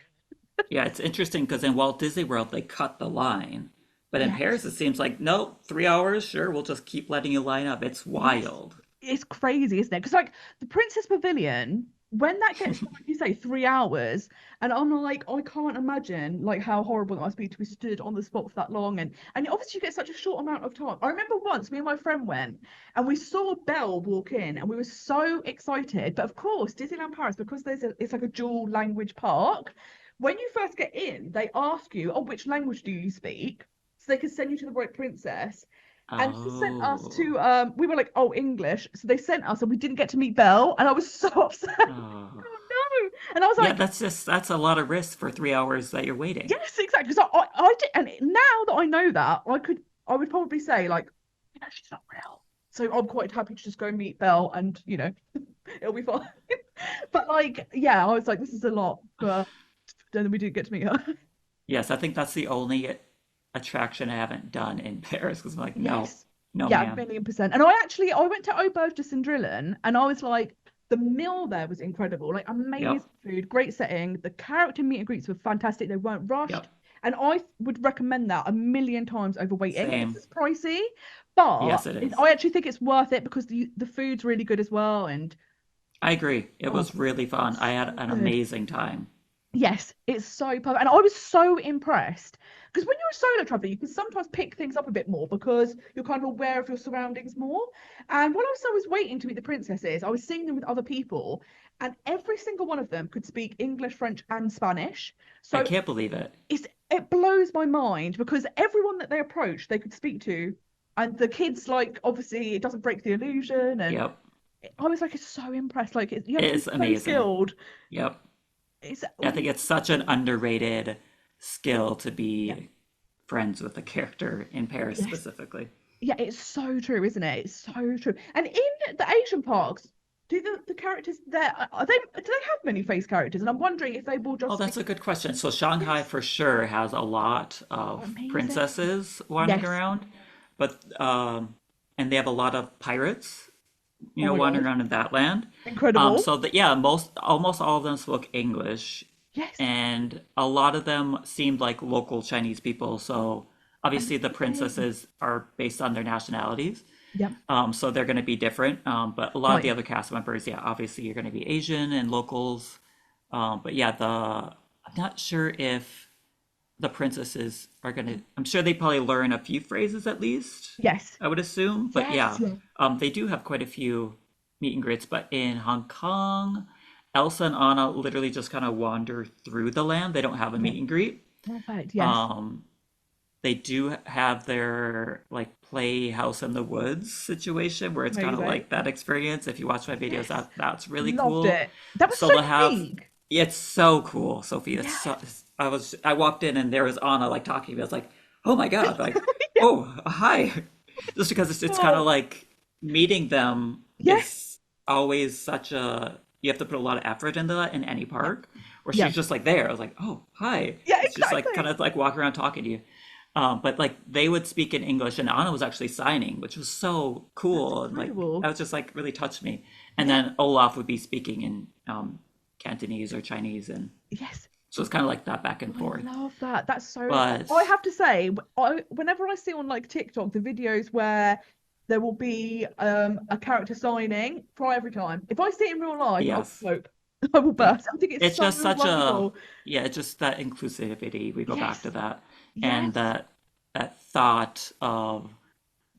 Yeah, it's interesting because in Walt Disney World they cut the line. But in Paris Yes. it seems like, no, 3 hours, sure, we'll just keep letting you line up. It's Yes. wild. It's crazy, isn't it? Because like the Princess Pavilion, when that gets to, like you say, 3 hours, and I'm like, I can't imagine like how horrible it must be to be stood on the spot for that long. And obviously you get such a short amount of time. I remember once me and my friend went and we saw Belle walk in and we were so excited. But of course, Disneyland Paris, because it's like a dual language park, when you first get in, they ask you, oh, which language do you speak? So they can send you to the right princess. And they sent us Oh. to we were like, oh, English. So they sent us and we didn't get to meet Belle. And I was so upset. Oh. Oh no. And I was Yeah, like, that's a lot of risk for 3 hours that you're waiting. yes, exactly. So I did, and now that I know that, I would probably say, like, she's not real. So I'm quite happy to just go meet Belle and it'll be fine. But like, yeah, I was like, this is a lot, but then we didn't get to meet her. Yes, I think that's the only attraction I haven't done in Paris because I'm like, no, Yes. no, Yeah, ma'am. 1,000,000%. And I went to Auberge de Cendrillon and I was like, the meal there was incredible. Like Yep, amazing food, great setting. The character meet and greets were fantastic. They weren't rushed. yep, And I would recommend that a million times over waiting. Yes, same. it's pricey, but Yes, it is. I actually think it's worth it because the food's really good as well. And I agree. It oh, was really fun. it's I had so an good. amazing time. Yes, it's so perfect. And I was so impressed because when you're a solo traveler, you can sometimes pick things up a bit more because you're kind of aware of your surroundings more. And while I was waiting to meet the princesses, I was seeing them with other people, and every single one of them could speak English, French, and Spanish. I So can't believe it. it blows my mind because everyone that they approach, they could speak to. And the kids, like, obviously, it doesn't break the illusion. And Yep, I was like, so impressed. Like, you have to be it's so amazing. skilled. Yep. It's, I think it's such an underrated skill to yeah, be friends with a character in Paris yes. specifically. Yeah, it's so true, isn't it? It's so true. And in the Asian parks, do the characters there are they do they have many face characters? And I'm wondering if they will Oh, just be that's a good question. So Shanghai yes, for sure has a lot oh, of amazing. princesses wandering Yes, around, but and they have a lot of pirates, oh my wandering God, around in that land. incredible. So that yeah, most almost all of them spoke English, Yes, and a lot of them seemed like local Chinese people. So obviously the amazing. princesses are based on their nationalities. Yep, So they're going to be different. But a lot of got the you. other cast members, yeah, obviously you're going to be Asian and locals. But yeah, I'm not sure if the princesses are gonna, I'm sure they probably learn a few phrases at least, Yes. I would assume. But Yes. yeah, Yeah. they do have quite a few meet and greets. But in Hong Kong, Elsa and Anna literally just kind of wander through the land. They don't have a Yeah. meet and greet. Perfect. Yes. Um, they do have their like playhouse in the woods situation where it's kind of Amazing. like that experience. If you watch my videos, Yes. that's really Loved cool. it. That was So so they'll have, unique. it's so cool, Sophie. It's so, Yes. I walked in and there was Anna like talking to me. I was like, oh my God, like, Yeah. oh, hi. Just because it's kind of Oh, like meeting them yes. is always such a, you have to put a lot of effort into that in any Yeah. park. Where Yeah. she's just like there. I was like, oh, hi. Yeah. It's just like kind Exactly. of like walking around talking to you. But like they would speak in English and Anna was actually signing, which was so That's cool. And like, incredible. that was just like really touched me. And Yeah. then Olaf would be speaking in Cantonese or Chinese. And Yes. so it's kind of like that back and Oh, I forth. love that. That's so. But I have to say, whenever I see on like TikTok the videos where there will be a character signing, cry every time. If I see it in real life, I will yes, hope. I will yeah. burst. I think it's It's so just such a, wonderful. yeah, it's just that inclusivity. We go back to Yes. that. And Yes. that thought of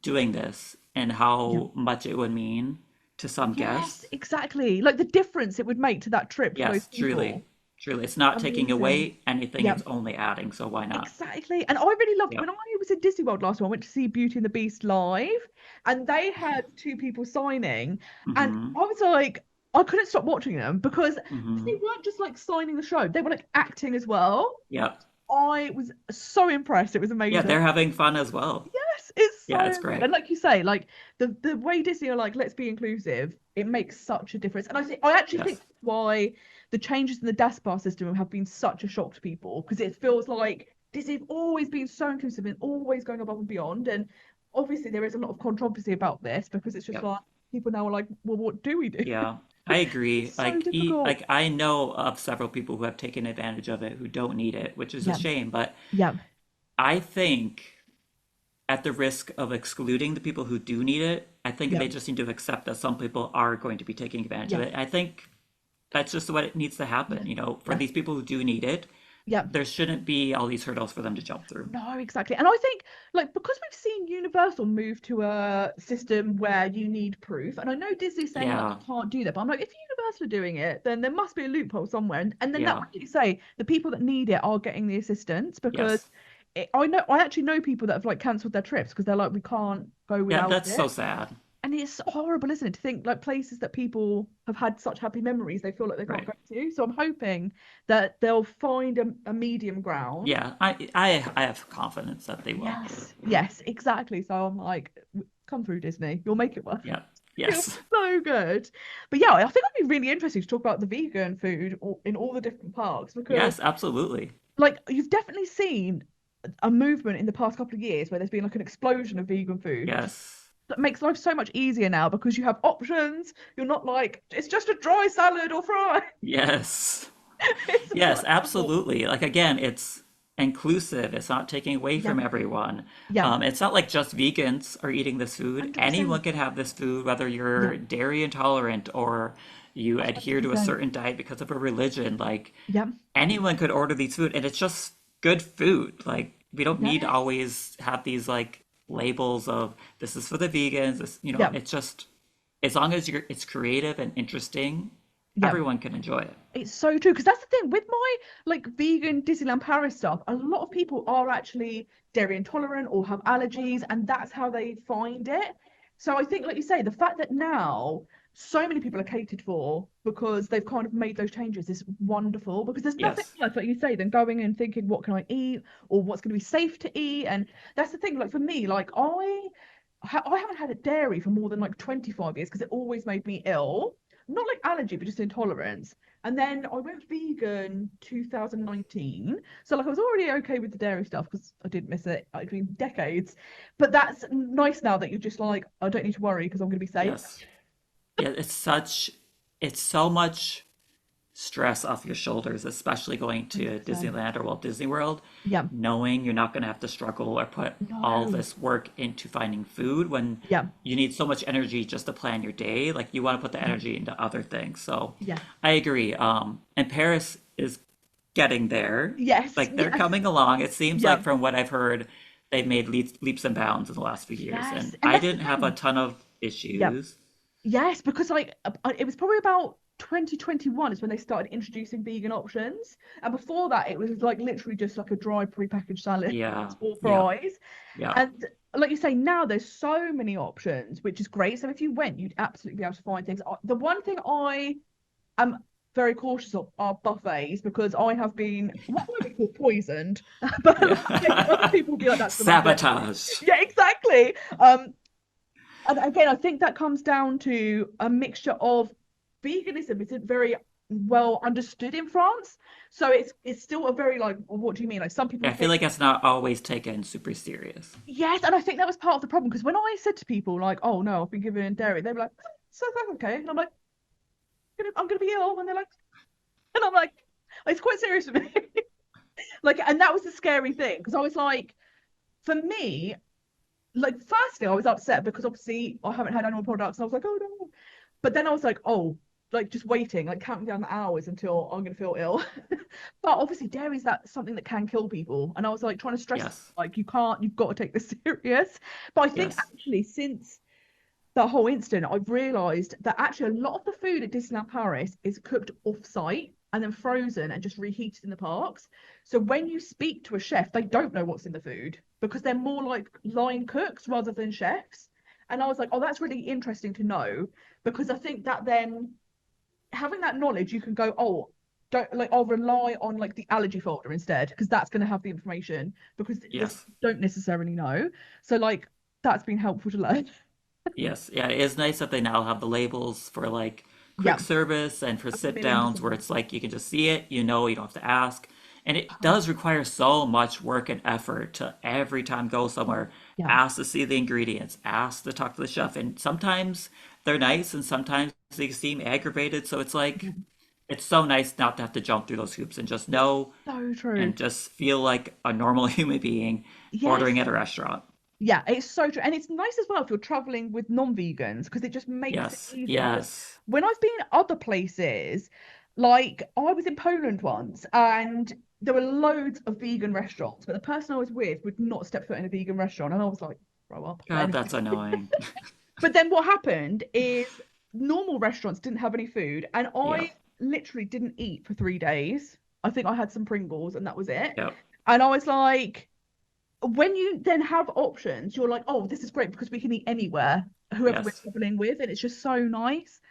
doing this and Yeah. how much it would mean to some Yes, guests. exactly. Like the difference it would make to that trip for those Yes, people. truly. Truly. It's not taking Amazing. away anything, Yeah. it's only adding, so why not? Exactly. And I really loved when Yep. I was in Disney World last time, I went to see Beauty and the Beast live and they had two people signing. And Mm-hmm. I was like, I couldn't stop watching them because they Mm-hmm. weren't just like signing the show, they were like acting as well. Yep. I was so impressed. It was Yeah, amazing. they're having fun as well. Yes, it's Yeah, so it's good. great. And like you say, like the way Disney are like, let's be inclusive, it makes such a difference. And I actually think Yes. that's why the changes in the DAS bar system have been such a shock to people because it feels like Disney have always been so inclusive and always going above and beyond. And obviously there is a lot of controversy about this because it's just Yep. like people now are like, well, what do we do? Yeah. I agree. It's so difficult. Like I know of several people who have taken advantage of it who don't need it, which is a Yeah, shame, but yeah, I think at the risk of excluding the people who do need it, I think yeah, they just need to accept that some people are going to be taking advantage of yeah, it. I think that's just what it needs to yeah, happen. For yeah, these people who do need it, yeah. there shouldn't be all these hurdles for them to jump through. No, exactly. And I think, like, because we've seen Universal move to a system where you need proof, and I know Disney's saying, like, you Yeah, can't do that, but I'm like, if Universal are doing it, then there must be a loophole somewhere. And then that yeah, way, like you say, the people that need it are getting the assistance because yes. I actually know people that have, like, cancelled their trips because they're like, we can't go Yeah, without that's so it. sad. And it's horrible, isn't it, to think like places that people have had such happy memories, they feel like they can't Right. go to. So I'm hoping that they'll find a medium ground. Yeah, I have confidence that they will. Yes, yes, exactly. So I'm like, come through Disney, you'll make it work. Yeah. It'll Yes. be so good. But yeah, I think it'd be really interesting to talk about the vegan food in all the different parks because, Yes, absolutely. like, you've definitely seen a movement in the past couple of years where there's been like an explosion of vegan food, which is Yes. that makes life so much easier now because you have options. You're not like it's just a dry salad or fry. Yes. It's Yes, much more. absolutely. Like again, it's inclusive. It's not taking away Yeah, from everyone. yeah, It's not like just vegans are eating this food. Anyone 100%. can have this food, whether Yeah, you're dairy intolerant or you adhere to a 100%. certain diet because of a religion. Like Yeah, anyone could order these food, and it's just good food. Like we don't need to yes, always have these like labels of this is for the vegans. yeah, It's just as long as it's creative and interesting, yeah. everyone can enjoy it. It's so true because that's the thing with my like vegan Disneyland Paris stuff. A lot of people are actually dairy intolerant or have allergies, and that's how they find it. So I think, like you say, the fact that now so many people are catered for because they've kind of made those changes is wonderful because there's nothing Yes. worse, like you say, than going and thinking, what can I eat or what's going to be safe to eat? And that's the thing, like for me, like I haven't had a dairy for more than like 25 years because it always made me ill. Not like allergy, but just intolerance. And then I went vegan 2019. So like I was already okay with the dairy stuff because I didn't miss it. I mean decades. But that's nice now that you're just like, I don't need to worry because I'm gonna be safe. Yes. Yeah, it's so much stress off your shoulders, especially going to 100%. Disneyland or Walt Disney World, Yeah. knowing you're not going to have to struggle or put all No. this work into finding food when Yeah. you need so much energy just to plan your day. Like you want to put the Yeah. energy into other things. So Yeah. I agree. And Paris is getting there. Yes, Like they're yes, coming along. It seems yeah, like from what I've heard, they've made leaps and bounds in the last few years, yes. and And I that's the didn't have a thing. ton of Yeah. issues. Yes, because like it was probably about 2021 is when they started introducing vegan options. And before that, it was like literally just like a dry prepackaged salad Yeah, or yeah, fries. yeah. And like you say, now there's so many options, which is great. So if you went, you'd absolutely be able to find things. The one thing I am very cautious of are buffets because I have been what would be called poisoned, but like other Yeah. people would be like, that's the magic. Sabotage. Yeah, exactly. And again, I think that comes down to a mixture of veganism isn't very well understood in France. So it's still a very like, well, what do you mean? Like some people I feel think like it's not always taken super serious. yes, and I think that was part of the problem because when I said to people like, oh no, I've been given dairy, they were like, so that's okay. And I'm like, I'm gonna be ill, and they're like, and I'm like, it's quite serious for me. Like, and that was the scary thing because I was like, for me, like firstly, I was upset because obviously I haven't had animal products, and I was like, oh no. But then I was like, oh, like just waiting, like counting down the hours until I'm gonna feel ill. But obviously, dairy is that something that can kill people, and I was like trying to stress Yes, like you can't, you've got to take this serious. But I think yes, actually since that whole incident, I've realised that actually a lot of the food at Disneyland Paris is cooked off-site and then frozen and just reheated in the parks. So when you speak to a chef, they don't know what's in the food because they're more like line cooks rather than chefs. And I was like, oh, that's really interesting to know because I think that then having that knowledge, you can go, oh, don't like I'll rely on like the allergy folder instead because that's going to have the information because this yes. don't necessarily know. So like that's been helpful to learn. Yes, yeah, it is nice that they now have the labels for like quick Yeah, service and for a sit million downs where percent. it's like you can just see it, you know, you don't have to ask. And it does 100%. require so much work and effort to every time go somewhere, Yeah. ask to see the ingredients, ask to talk to the chef. And sometimes they're nice and sometimes they seem aggravated. So it's like, it's so nice not to have to jump through those hoops and just It's know so true. and just feel like a normal human being Yes. ordering at a restaurant. Yeah, it's so true. And it's nice as well if you're traveling with non-vegans because it just makes it Yes, easier. Because yes, when I've been other places, like I was in Poland once and there were loads of vegan restaurants, but the person I was with would not step foot in a vegan restaurant. And I was like, grow up. But God, anyway. that's annoying. But then what happened is normal restaurants didn't have any food, and I Yep, literally didn't eat for 3 days. I think I had some Pringles and that was it. yep. And I was like, when you then have options, you're like, oh, this is great because we can eat anywhere, whoever we're Yes. traveling with, and it's just so nice.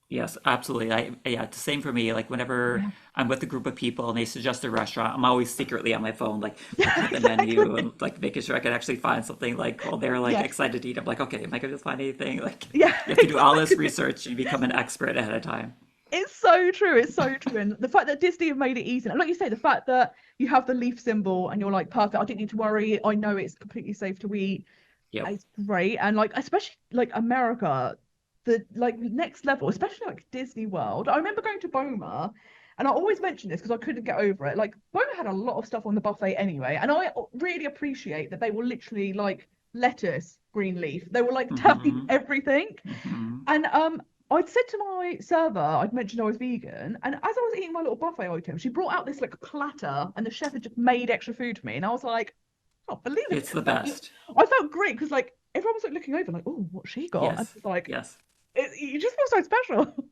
Yes, absolutely. Yeah, it's the same for me. Like whenever Yeah. I'm with a group of people and they suggest a restaurant, I'm always secretly on my phone, like looking Yeah, at the menu exactly. and like making sure I can actually find something like while they're like Yes. excited to eat. I'm like, okay, am I gonna find anything? Like Yeah, you have to do all this exactly. research and become an expert ahead of time. It's so true. It's so true. And the fact that Disney have made it easy, and like you say, the fact that you have the leaf symbol and you're like, perfect, I don't need to worry. I know it's completely safe to eat. Yep. It's great. And like, especially like America, the like next level, especially like Disney World. I remember going to Boma, and I always mention this because I couldn't get over it. Like, Boma had a lot of stuff on the buffet anyway. And I really appreciate that they will literally like lettuce, green leaf. They will like tell you Mm-hmm. everything. Mm-hmm. And I'd said to my server, I'd mentioned I was vegan, and as I was eating my little buffet item, she brought out this like platter, and the chef had just made extra food for me, and I was like, I can't believe It's the it. best. I felt great because like everyone was like looking over, like, oh, what she got, and Yes. it's like Yes. you just feel so special.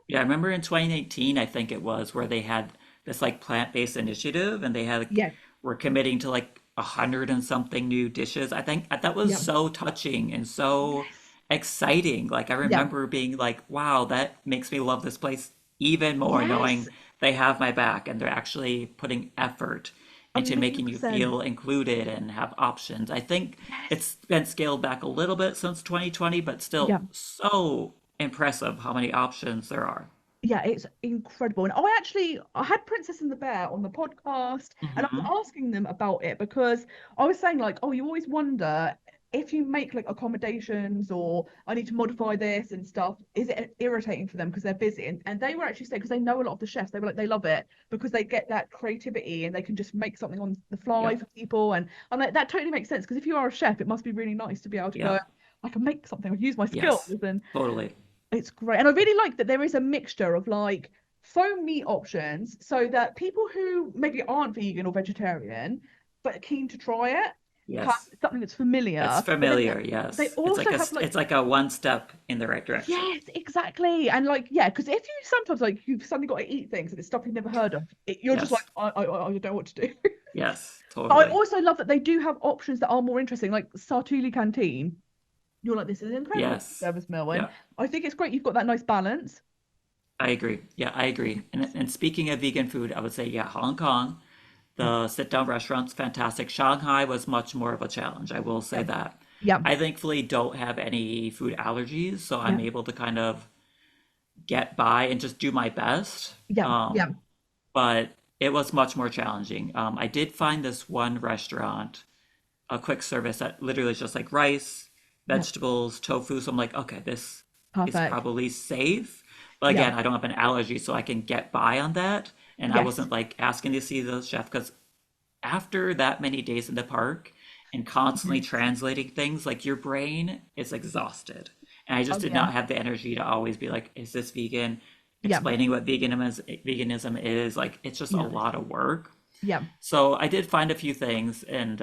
Yeah, I remember in 2019, I think it was, where they had this like plant-based initiative and they had like, Yeah, were committing to like 100 and something new dishes. I think that was yeah, so touching and so yes, exciting. Like I yeah, remember being like, wow, that makes me love this place even more, yes, knowing they have my back and they're actually putting effort a into million making you percent. feel included and have options. I think Yes, it's been scaled back a little bit since 2020, but still yeah. so impressive how many options there are. Yeah, it's incredible. And I had Princess and the Bear on the podcast, and I Hmm. was asking them about it because I was saying like, oh, you always wonder if you make like accommodations or I need to modify this and stuff, is it irritating for them because they're busy? And they were actually saying because they know a lot of the chefs, they were like they love it because they get that creativity and they can just make something on the fly Yep. for people. And I'm like, that totally makes sense because if you are a chef, it must be really nice to be able to go, Yep. I can make something, I use my skills Yes. and Totally. it's great. And I really like that there is a mixture of like faux meat options so that people who maybe aren't vegan or vegetarian but are keen to try it have Yes. something that's It's familiar. But then familiar, they yes. It's also like have like, it's like a one step in the right direction. yes, exactly. And like, yeah, because if you sometimes like you've suddenly got to eat things and it's stuff you've never heard of, you're just like, Yes. I don't know what to do. Yes, But I totally. also love that they do have options that are more interesting, like Sartuli Canteen. You're like, this is incredible Yes. service meal. And Yeah, I think it's great you've got that nice balance. I agree. Yeah, I agree. And speaking of vegan food, I would say, yeah, Hong Kong, Yeah, the sit-down restaurants, fantastic. Shanghai was much more of a challenge, I will say yeah, that. yeah, I thankfully don't have any food allergies, so I'm yeah, able to kind of get by and just do my best. yeah, yeah, But it was much more challenging. I did find this one restaurant, a quick service that literally is just like rice, yeah. vegetables, tofu. So I'm like, okay, this is Perfect. probably safe. But Yeah, again, I don't have an allergy, so I can get by on that. And I yes, wasn't like asking to see the chef because after that many days in the park and constantly yes. translating things, like your brain is exhausted. And I just Oh, did yeah, not have the energy to always be like, is this vegan? yeah, Explaining what veganism is. Like it's just a yes, lot of work. yeah. So I did find a few things and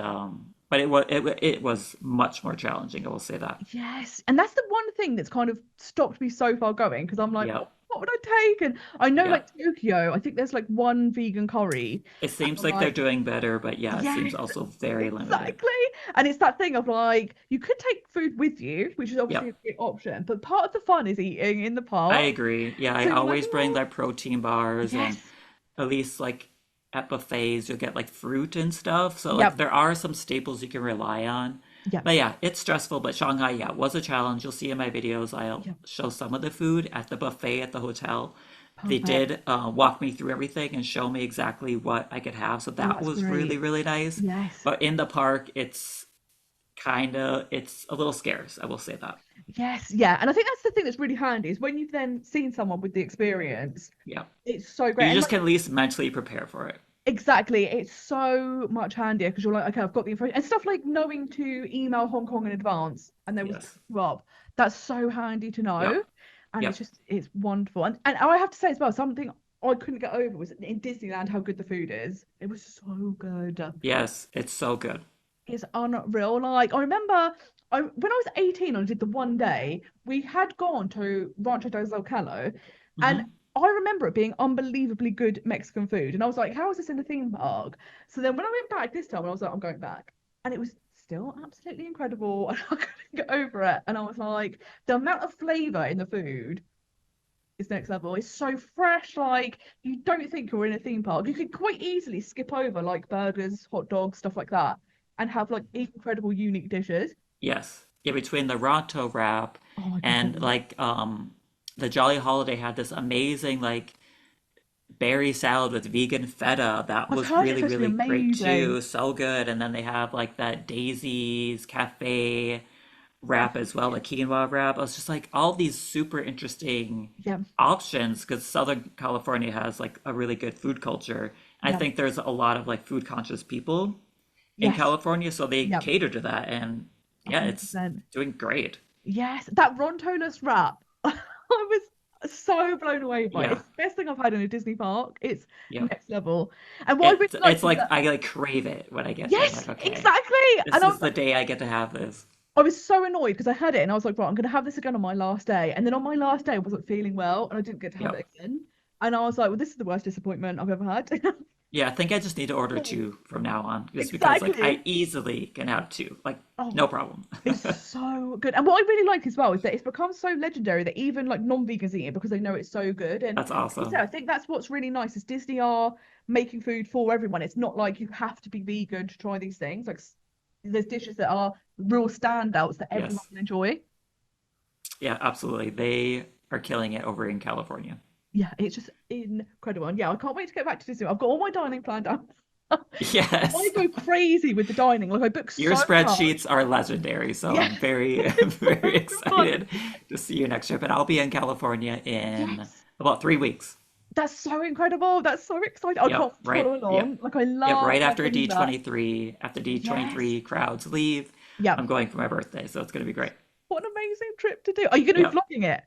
but it was much more challenging, I will say that. Yes, and that's the one thing that's kind of stopped me so far going because I'm like, Yep. what would I take? And I know like Yep. Tokyo, I think there's like one vegan curry, It and seems I'm like they're like, doing better, but yeah, it seems yes, also very limited. exactly. And it's that thing of like, you could take food with you, which is obviously a Yep. great option, but part of the fun is eating in the I park. agree. Yeah, I So you're like, always bring oh, like protein bars and yes, at least like at buffets you'll get like fruit and stuff. So like yep, there are some staples you can rely on. yep, But yeah, it's stressful, but Shanghai, yeah, was a challenge. You'll see in my videos, I'll yep, show some of the food at the buffet at the hotel. They perfect. did walk me through everything and show me exactly what I could have. So Oh, that that's was really, great. really nice. Yes. But in the park, it's a little scarce. I will say that. Yes, yeah. And I think that's the thing that's really handy is when you've then seen someone with the experience, Yeah. it's so great. You And just like can at least mentally prepare for it. exactly, it's so much handier because you're like, okay, I've got the information and stuff like knowing to email Hong Kong in advance and there was Yes. Rob. That's so handy to know. Yep. And Yep. it's wonderful. And I have to say as well, something I couldn't get over was in Disneyland how good the food is. It was so good. Yes. It's so good. It's unreal. Like I remember when I was 18 I did the one day, we had gone to Rancho del Calo and Hmm. I remember it being unbelievably good Mexican food. And I was like, how is this in a theme park? So then when I went back this time, I was like, I'm going back. And it was still absolutely incredible. And I couldn't get over it. And I was like, the amount of flavor in the food is next level. It's so fresh. Like you don't think you're in a theme park. You could quite easily skip over like burgers, hot dogs, stuff like that, and have like incredible, unique dishes. Yes. Yeah, between the Ronto wrap Oh my and God. like the Jolly Holiday had this amazing like berry salad with vegan feta that I've was heard it's really, supposed to be really great amazing. too. So good. And then they have like that Daisy's Cafe Oh, wrap as well, the quinoa wrap. I was just like all these super interesting yeah, options because Southern California has like a really good food culture. I yeah, think there's a lot of like food conscious people in yes, California, so they yeah, cater to that. And yeah, it's 100%. doing great. Yes, that Rontolos wrap. I was so blown away by it. Yeah. It's the best thing I've had in a Disney park. It's Yeah. next level. And what I really It's liked is like that, I like crave it when I get there. I'm yes, like, okay, exactly. And this I is was the day I get to have this. I was so annoyed because I had it and I was like, right, I'm gonna have this again on my last day. And then on my last day, I wasn't feeling well and I didn't get to have Yep. it again. And I was like, well, this is the worst disappointment I've ever had. Yeah, I think I just need to order two from now on, just because like I Exactly. easily can have two, like Oh, no problem. it's so good. And what I really like as well is that it's become so legendary that even like non-vegans eat it because they know it's so good. And That's like you said, awesome. I think that's what's really nice is Disney are making food for everyone. It's not like you have to be vegan to try these things. Like there's dishes that are real standouts that everyone Yes. can enjoy. Yeah, absolutely. They are killing it over in California. Yeah, it's just incredible. And yeah, I can't wait to get back to Disney. I've got all my dining planned out. I Yes. go crazy with the dining. Like I book Your so much. spreadsheets are legendary, so Yeah, I'm very, it's very so fun. excited to see you next trip. And I'll be in California in Yes. about 3 weeks. That's so incredible. That's so exciting. I Yep, can't right. follow Yep. along. Like I Yep, love right after doing that. D23, after Yes. D23 crowds leave, Yeah. I'm going for my birthday, so it's gonna be great. What an amazing trip to do. Are you going to be Yep. vlogging it?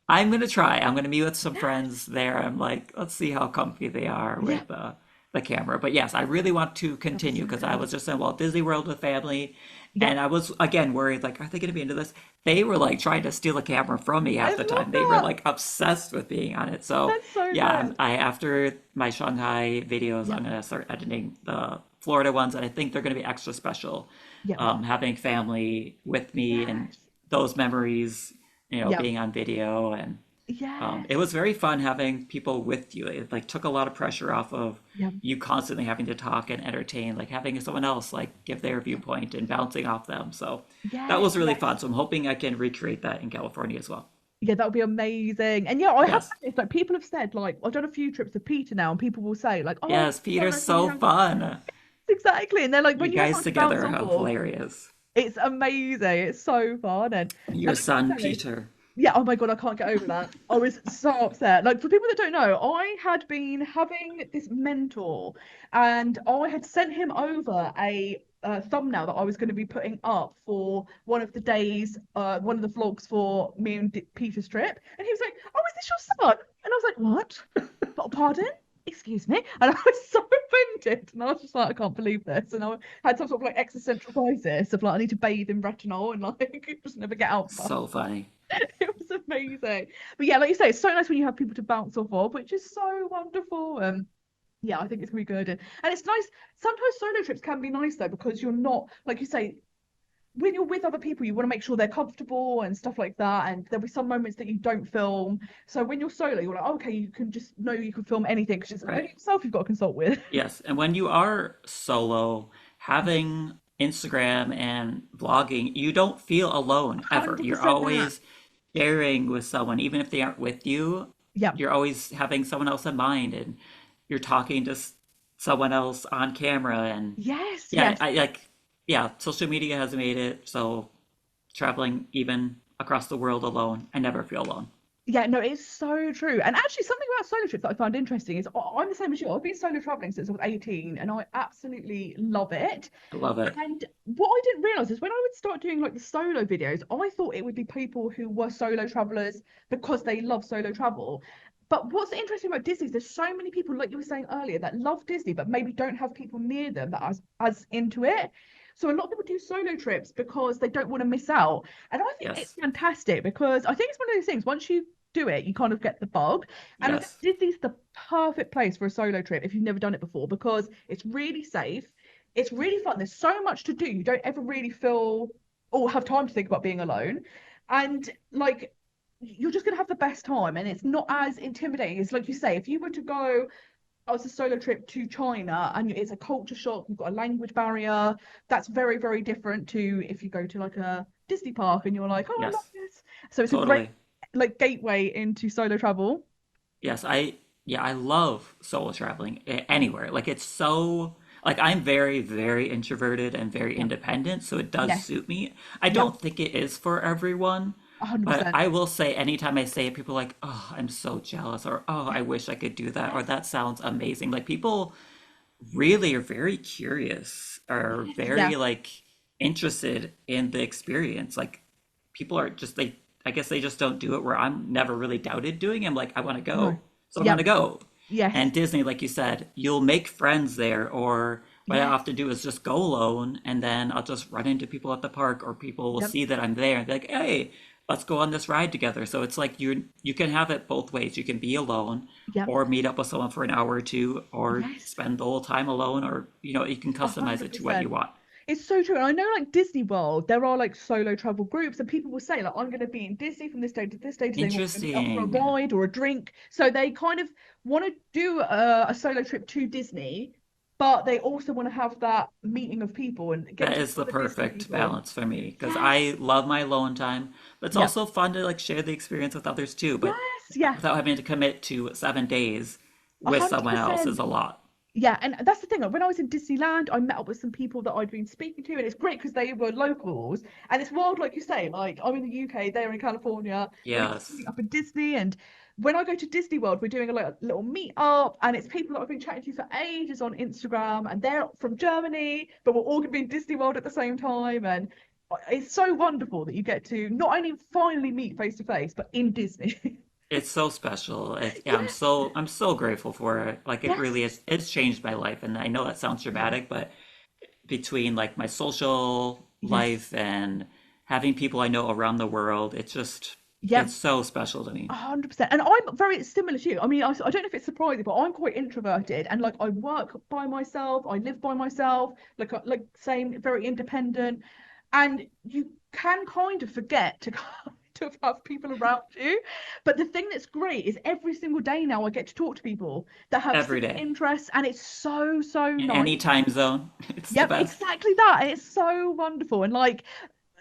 I'm gonna try. I'm gonna meet with some Yes. friends there. I'm like, let's see how comfy they are Yeah. with the camera. But yes, I really want to That'd be continue so because I good. was just in Walt Disney World with family, and Yep. I was again worried like, are they gonna be into this? They were like trying to steal a camera from me I half the love time. They were that. like obsessed with being on it. So That's so yeah, good. I after my Shanghai videos, I'm Yep. gonna start editing the Florida ones, and I think they're gonna be extra special. Yep. Having family with me and Yes. those memories, Yep. being on video and it Yes. was very fun having people with you. It like took a lot of pressure off of Yep. you constantly having to talk and entertain, like having someone else like give their Yep. viewpoint and bouncing off them. So that Yes. was really Yes. fun. So I'm hoping I can recreate that in California as well. Yeah, that would be amazing. And yeah, I have Yes. noticed like people have said like I've done a few trips to Peter now, and people will say like, "Oh, Yes, it's so Peter's nice when you so have fun. exactly," and they're like, You "When you have guys someone to bounce together off are of, hilarious. it's amazing. It's so fun." Your And like you son, say, Peter. yeah, oh my God, I can't get over that. I was so upset. Like, for people that don't know, I had been having this mentor and I had sent him over a thumbnail that I was going to be putting up for one of the days, one of the vlogs for me and Peter's trip. And he was like, "Oh, is this your son?" And I was like, "What? Pardon? Excuse me?" And I was so offended. And I was just like, "I can't believe this." And I had some sort of like existential crisis of like, I need to bathe in retinol and like just never get out. So funny. It was amazing. But yeah, like you say, it's so nice when you have people to bounce off of, which is so wonderful. Yeah, I think it's gonna be good. And it's nice. Sometimes solo trips can be nice though, because you're not, like you say, when you're with other people, you want to make sure they're comfortable and stuff like that. And there'll be some moments that you don't film. So when you're solo, you're like, "Oh, okay, you can just know you can film anything because it's only Right. yourself you've got to consult with." Yes, and when you are solo, having Instagram and vlogging, you don't feel alone ever. You're 100% that. always sharing with someone, even if they aren't with you. Yeah. You're always having someone else in mind, and you're talking to someone else on camera. And Yes, yeah, yes. I like, yeah, social media has made it so traveling even across the world alone, I never feel alone. Yeah, no, it's so true. And actually, something about solo trips that I find interesting is I'm the same as you. I've been solo traveling since I was 18 and I absolutely love it. I love it. And what I didn't realize is when I would start doing like the solo videos, I thought it would be people who were solo travelers because they love solo travel. But what's interesting about Disney is there's so many people, like you were saying earlier, that love Disney, but maybe don't have people near them that are as into it. So a lot of people do solo trips because they don't want to miss out. And I think it's Yes, fantastic because I think it's one of those things, once you do it, you kind of get the bug. And I think yes, Disney's the perfect place for a solo trip if you've never done it before because it's really safe. It's really fun. There's so much to do. You don't ever really feel or have time to think about being alone. And like you're just gonna have the best time. And it's not as intimidating. It's like you say, if you were to go as a solo trip to China and it's a culture shock, you've got a language barrier, that's very, very different to if you go to like a Disney park and you're like, "Oh, I love yes, this." So it's a great totally. like gateway into solo travel. Yes, yeah, I love solo traveling anywhere. Like it's so like I'm very, very introverted and very Yeah. independent, so it does Yes. suit me. I Yeah. don't think it is for everyone, but 100%. I will say anytime I say it, people are like, "Oh, I'm so jealous," or "Oh, I wish I could do that," or Yes. "That sounds amazing." Like people really are very curious, are Yes. Yeah. very like interested in the experience. Like people are just they I guess they just don't do it where I'm never really doubted doing it. I'm like, I want to No. go. So I'm Yep. gonna go. Yes. And Disney, like you said, you'll make friends there, or what I Yes. often do is just go alone and then I'll just run into people at the park or people will Yep. see that I'm there and be like, hey, let's go on this ride together. So it's like you can have it both ways. You can be alone Yep. or meet up with someone for an hour or two or Yes. spend the whole time alone or you can A customize hundred it to what you percent. want. It's so true. And I know like Disney World, there are like solo travel groups and people will say like I'm gonna be in Disney from this day to this day. Does anyone want to meet up for a Interesting. ride or a drink? So they kind of want to do a solo trip to Disney, but they also want to have that meeting of people and getting That to is know the other Disney perfect people. balance for me because Yes. I love my alone time, but it's Yep. also fun to like share the experience with others too. But Yes. Yeah. without having to commit to 7 days A with hundred someone else is percent. a lot. Yeah, and that's the thing. Like when I was in Disneyland, I met up with some people that I'd been speaking to, and it's great because they were locals. And it's wild, like you say. Like I'm in the UK, they're in California. We got to Yes. meet up in Disney, and when I go to Disney World, we're doing a like, little meet up, and it's people that I've been chatting to for ages on Instagram, and they're from Germany, but we're all gonna be in Disney World at the same time, and It's so wonderful that you get to not only finally meet face to face, but in Disney. It's so special. Yeah, Yeah, I'm so grateful for it. Like it really yes, is, it's changed my life. And I know that sounds yeah, dramatic, but between like my social yes, life and having people I know around the world, yeah. it's so special to me. 100%. And I'm very similar to you. I mean, I don't know if it's surprising, but I'm quite introverted and like I work by myself, I live by myself, like same, very independent. And you can kind of forget to kind of have people around you. But the thing that's great is every single day now I get to talk to people that have Every similar day, interests, and it's so, so in nice. any time zone. It's the Yep, best. exactly that. And it's so wonderful. And like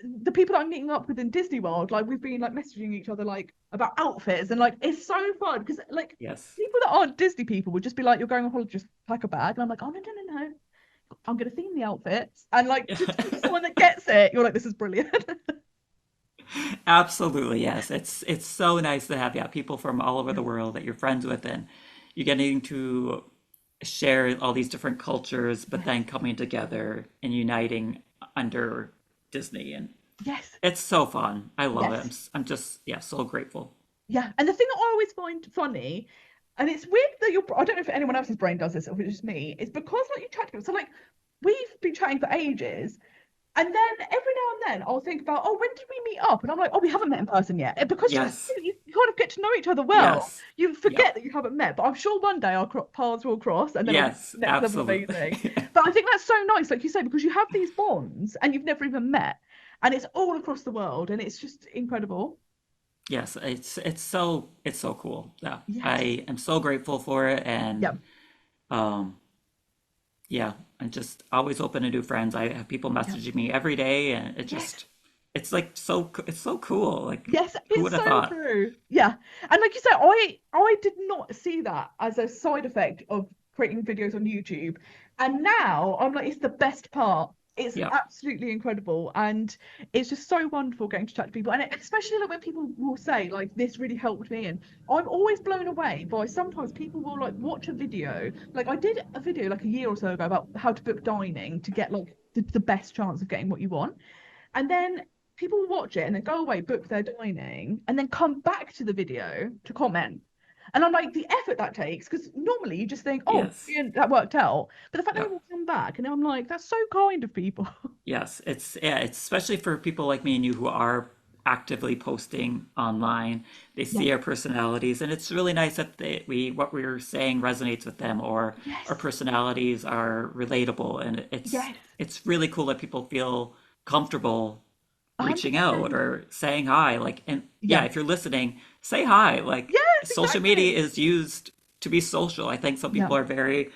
the people that I'm meeting up with in Disney World, like we've been like messaging each other like about outfits, and like it's so fun because like Yes. people that aren't Disney people would just be like, "You're going on holiday, just pack a bag," and I'm like, "Oh no, no, no, no, I'm gonna theme the outfits," and like to talk to someone that gets it, you're like, "This is brilliant." Absolutely, yes. It's so nice to have, yeah, people from all over Yeah, the world that you're friends with, and you're getting to share all these different cultures, but yes, then coming together and uniting under Disney, and yes, it's so fun. I love it. yes. I'm just, yeah, so grateful. Yeah, and the thing that I always find funny, and it's weird that I don't know if anyone else's brain does this or if it's just me, is because like you chat to people. So like we've been chatting for ages, and then every now and then I'll think about, oh, when did we meet up? And I'm like, oh, we haven't met in person yet. And because Yes, you kind of get to know each other well, yes, you yep, forget that you haven't met. But I'm sure one day our paths will cross, and then it'll be yes, next level amazing. absolutely. But I think that's so nice, like you say, because you have these bonds and you've never even met, and it's all across the world, and it's just incredible. Yes, it's so cool. Yeah, Yes. I am so grateful for it, and Yep. um, yeah, I'm just always open to new friends. I have people Yep. messaging me every day, and Yes. it's like it's so cool. Like, Yes, who it's would have so thought? true. Yeah. And like you said, I did not see that as a side effect of creating videos on YouTube. And now I'm like, it's the best part. It's Yep. absolutely incredible. And it's just so wonderful getting to chat to people. And especially like when people will say, like, this really helped me. And I'm always blown away by sometimes people will like watch a video. Like I did a video like a year or so ago about how to book dining to get like the best chance of getting what you want. And then people will watch it and then go away, book their dining, and then come back to the video to comment. And I'm like, the effort that takes, because normally you just think, oh, Yes. brilliant, that worked out. But the fact that they Yep. will come back, and I'm like, that's so kind of people. Yes. It's especially for people like me and you who are actively posting online. They Yeah. see our personalities, and it's really nice that we what we're saying resonates with them, or our Yes. personalities are relatable, and Yes. it's really cool that people feel comfortable reaching out 100%. or saying hi. Like, and yeah, Yeah. if you're listening, say hi. Like, Yes, social media exactly. is used to be social. I think some Yeah. people are very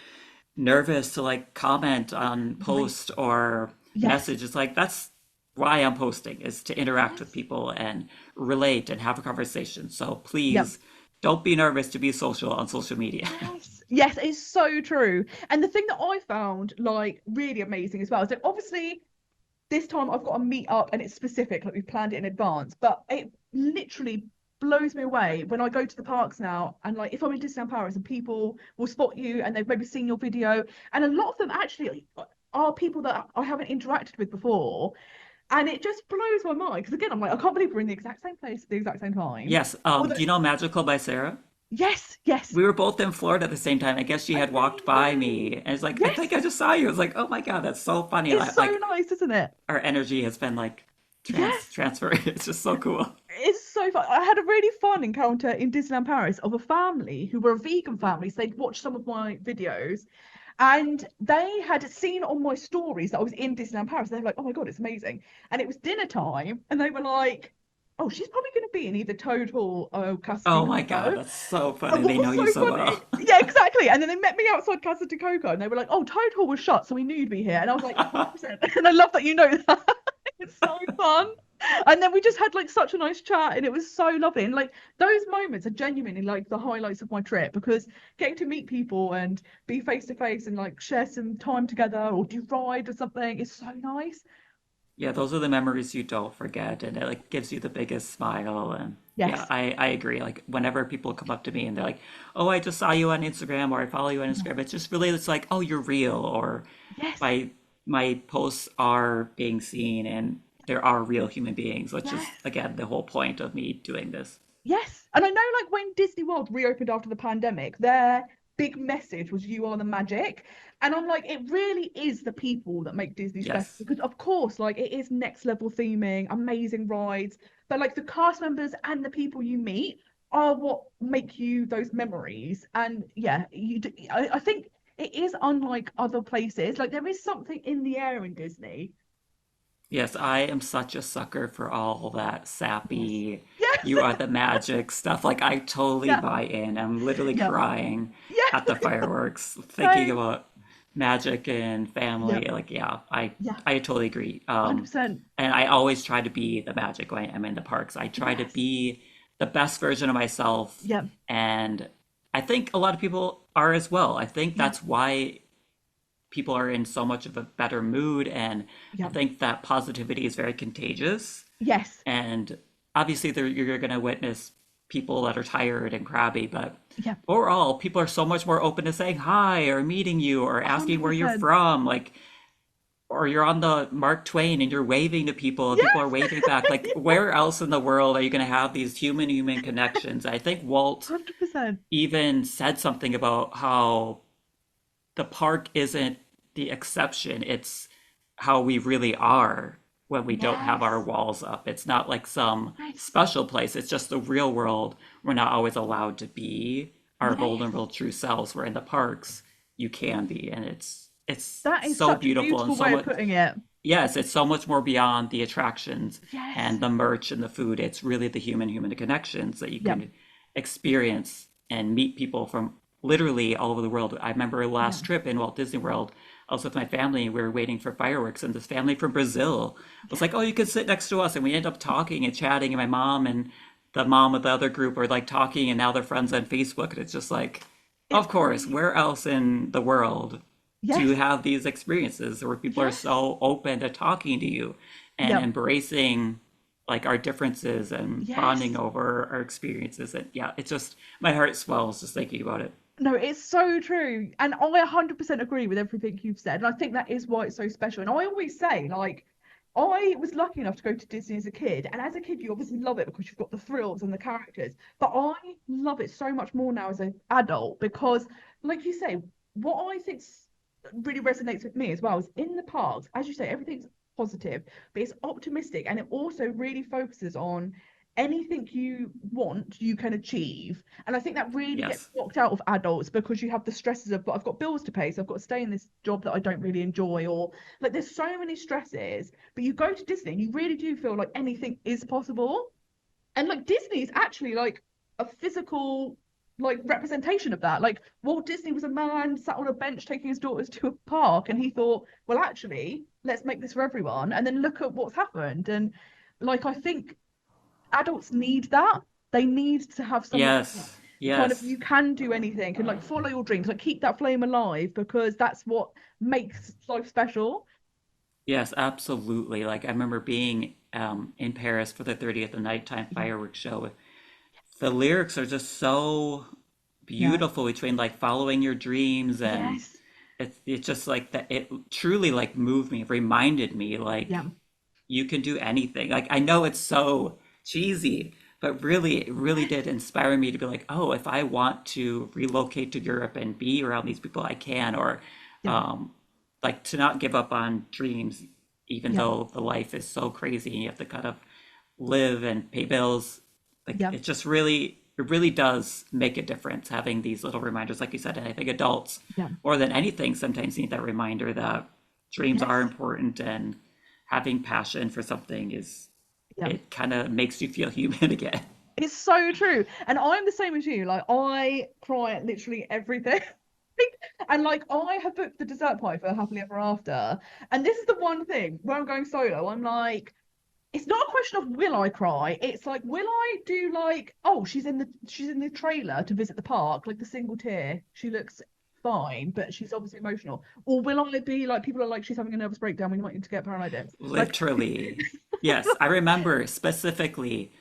nervous to like comment on Right. post or Yes. message. It's like that's why I'm posting, is to interact with Yes. people and relate and have a conversation. So Yep. please don't be nervous to be social on social media. Yes, yes, it's so true. And the thing that I found like really amazing as well is that obviously this time I've got a meet up and it's specific, like we've planned it in advance. But it literally blows me away when I go to the parks now and like if I'm in Disneyland Paris and people will spot you and they've maybe seen your video, and a lot of them actually are people that I haven't interacted with before. And it just blows my mind because again, I'm like, I can't believe we're in the exact same place at the exact same time. Yes. Although, Do you know Magical by Sarah? yes, yes, We were both in Florida at the same time. I guess she had walked by amazing. me, and it's like, I think I Yes, just saw you. I was like, oh my God, that's so funny. it's so Like nice, isn't it? our energy has been like Yes. transferred. It's just so cool. It's so fun. I had a really fun encounter in Disneyland Paris of a family who were a vegan family. So they'd watched some of my videos and they had seen on my stories that I was in Disneyland Paris. They were like, oh my God, it's amazing. And it was dinner time. And they were like, oh, she's probably going to be in either Toad Hall or Casa de Oh my God, Coco. that's so And funny. what They was know you so so funny? well. Yeah, exactly. And then they met me outside Casa de Coco and they were like, oh, Toad Hall was shut. So we knew you'd be here. And I was like, 100%. And I love that you know that. It's so fun. And then we just had like such a nice chat and it was so lovely. And like those moments are genuinely like the highlights of my trip because getting to meet people and be face to face and like share some time together or do ride or something is so nice. Yeah, those are the memories you don't forget, and it like gives you the biggest smile. And yeah, Yes. I agree. Like whenever people come up to me and they're like, "Oh, I just saw you on Instagram," or "I follow you on Yeah. Instagram," it's like, "Oh, you're real," or Yes. my posts are being seen, and there are real human beings, which is Yes. again the whole point of me doing this. Yes. And I know, like, when Disney World reopened after the pandemic, their big message was "You are the magic." And I'm like, it really is the people that make Disney special. Yes. Because, of course, like, it is next level theming, amazing rides. But, like, the cast members and the people you meet are what make you those memories. And yeah, I think it is unlike other places. Like, there is something in the air in Disney. Yes, I am such a sucker for all that Yes. sappy, Yes. you are the magic stuff. Like, I totally Yeah. buy in. I'm literally Yeah. crying at Yeah. the fireworks, thinking Same. about magic and Yeah. family. Like, yeah, Yeah. I totally agree. 100%. And I always try to be the magic when I'm in the parks. I try to Yes. be the best version of myself, Yeah. and I think a lot of people are as well. I think Yeah. that's why people are in so much of a better mood, and I Yeah. think that positivity is very contagious. Yes. And obviously you're going to witness people that are tired and crabby, but Yeah. overall people are so much more open to saying hi or meeting you or asking where you're 100%. from, like, or you're on the Mark Twain and you're waving to people and people are Yes. waving back. Like, where else in the world are you going to have these human connections? I think Walt 100%. even said something about how the park isn't the exception, it's how we really are when we don't have our Yes. walls up. It's not like some Yes. special place, it's just the real world. We're not always allowed to be our vulnerable Yes. true selves, where in the parks you can be, and it's That is so such a beautiful and beautiful so way of much. putting it. Yes, it's so much more beyond the attractions Yes. and the merch and the food. It's really the human connections that you Yeah. can experience and meet people from literally all over the world. I remember Yeah. last trip in Walt Disney World, I was with my family and we were waiting for fireworks, and this family from Brazil was Yeah. like, "Oh, you can sit next to us." And we ended up talking and chatting, and my mom and the mom of the other group were like talking, and now they're friends on Facebook. And it's just like, It of course, really. where else in the world do you Yes. have these experiences where people are Yes. so open to talking to you and Yeah. embracing like our differences and bonding Yes. over our experiences? And yeah, it's just my heart swells just thinking about it. No, it's so true. And I 100% agree with everything you've said. And I think that is why it's so special. And I always say, like, I was lucky enough to go to Disney as a kid. And as a kid, you obviously love it because you've got the thrills and the characters. But I love it so much more now as an adult because, like you say, what I think really resonates with me as well is in the parks, as you say, everything's positive, but it's optimistic. And it also really focuses on anything you want, you can achieve. And I think that really gets Yes. blocked out of adults because you have the stresses of, but I've got bills to pay, so I've got to stay in this job that I don't really enjoy, or like there's so many stresses. But you go to Disney and you really do feel like anything is possible. And like Disney is actually like a physical like representation of that. Like Walt Disney was a man sat on a bench taking his daughters to a park, and he thought, well, actually, let's make this for everyone. And then look at what's happened. And like I think adults need that. They need to have someone Yes. kind of Yes. you can do anything and like follow your dreams, like keep that flame alive because that's what makes life special. Yes, absolutely. Like, I remember being in Paris for the 30th of nighttime Yeah. fireworks show. The lyrics are just so Yeah. beautiful between like following your dreams, and Yes. it's just like that. It truly like moved me, reminded me like Yeah. you can do anything. Like, I know it's so cheesy, but really it really Yes. did inspire me to be like, oh, if I want to relocate to Europe and be around these people, I can. Or Yeah. um, like, to not give up on dreams, even Yeah. though the life is so crazy and you have to kind of live and pay bills. Like, Yeah. it really does make a difference having these little reminders, like you said. And I think adults, Yeah. more than anything, sometimes need that reminder that dreams are Yes. important, and having passion for something is, Yeah. it kind of makes you feel human again. It's so true. And I'm the same as you. Like I cry at literally everything. And like I have booked the dessert pie for Happily Ever After. And this is the one thing where I'm going solo. I'm like, it's not a question of will I cry. It's like, will I do like, oh, she's in the trailer to visit the park, like the single tear. She looks fine, but she's obviously emotional. Or will I be like people are like, she's having a nervous breakdown, we might need to get paramedics. Like Literally. Yes, I remember specifically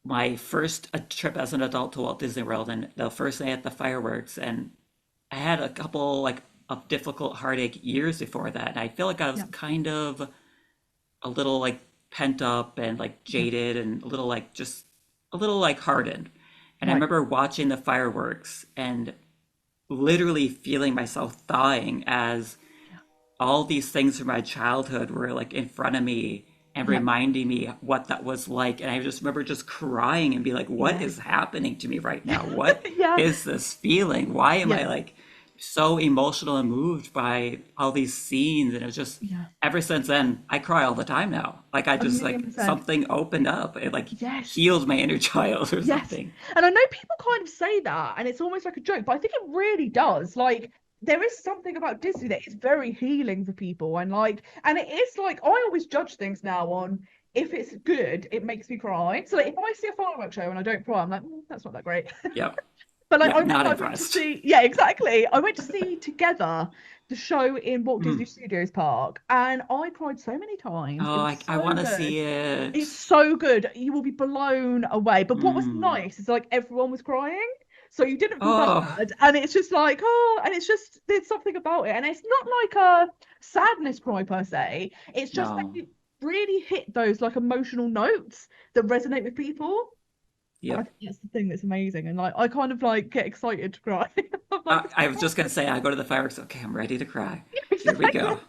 my first trip as an adult to Walt Disney World, and the first night at the fireworks. And I had a couple like of difficult heartache years before that. And I feel like I was yeah, kind of a little like pent up and like Yeah. jaded and a little like just a little like hardened. And I Right. remember watching the fireworks and literally feeling myself thawing as Yeah. all these things from my childhood were like in front of me and Yeah. reminding me what that was like. And I just remember just crying and be like, what Yes. is happening to me right now? What Yeah. is this feeling? Why am I Yes. like so emotional and moved by all these scenes? And it was just Yeah. ever since then, I cry all the time now. Like I A just million like percent. something opened up. It like Yes. healed my inner child or Yes. something. And I know people kind of say that, and it's almost like a joke, but I think it really does. Like, there is something about Disney that is very healing for people, and like, and it is like, I always judge things now on if it's good, it makes me cry. So like, if I see a fireworks show and I don't cry, I'm like, that's not that great. Yep. But like, I Yep. remember Not I went to impressed. see, yeah, exactly. I went to see Together, the show in Walt Mm. Disney Studios Park, and I cried so many times. It Oh, was I so want to good. see it. It's so good. You will be blown away. But what was Mm. nice is like everyone was crying. So you didn't feel Oh, bad. And it's just like, oh, and it's just there's something about it. And it's not like a sadness cry per se. It's just that no. you really hit those like emotional notes that resonate with people. And I Yep. think that's the thing that's amazing. And like I kind of like get excited to cry. I'm like, I was just gonna say, I go to the fireworks. Okay, I'm ready to cry. Here we exactly. go.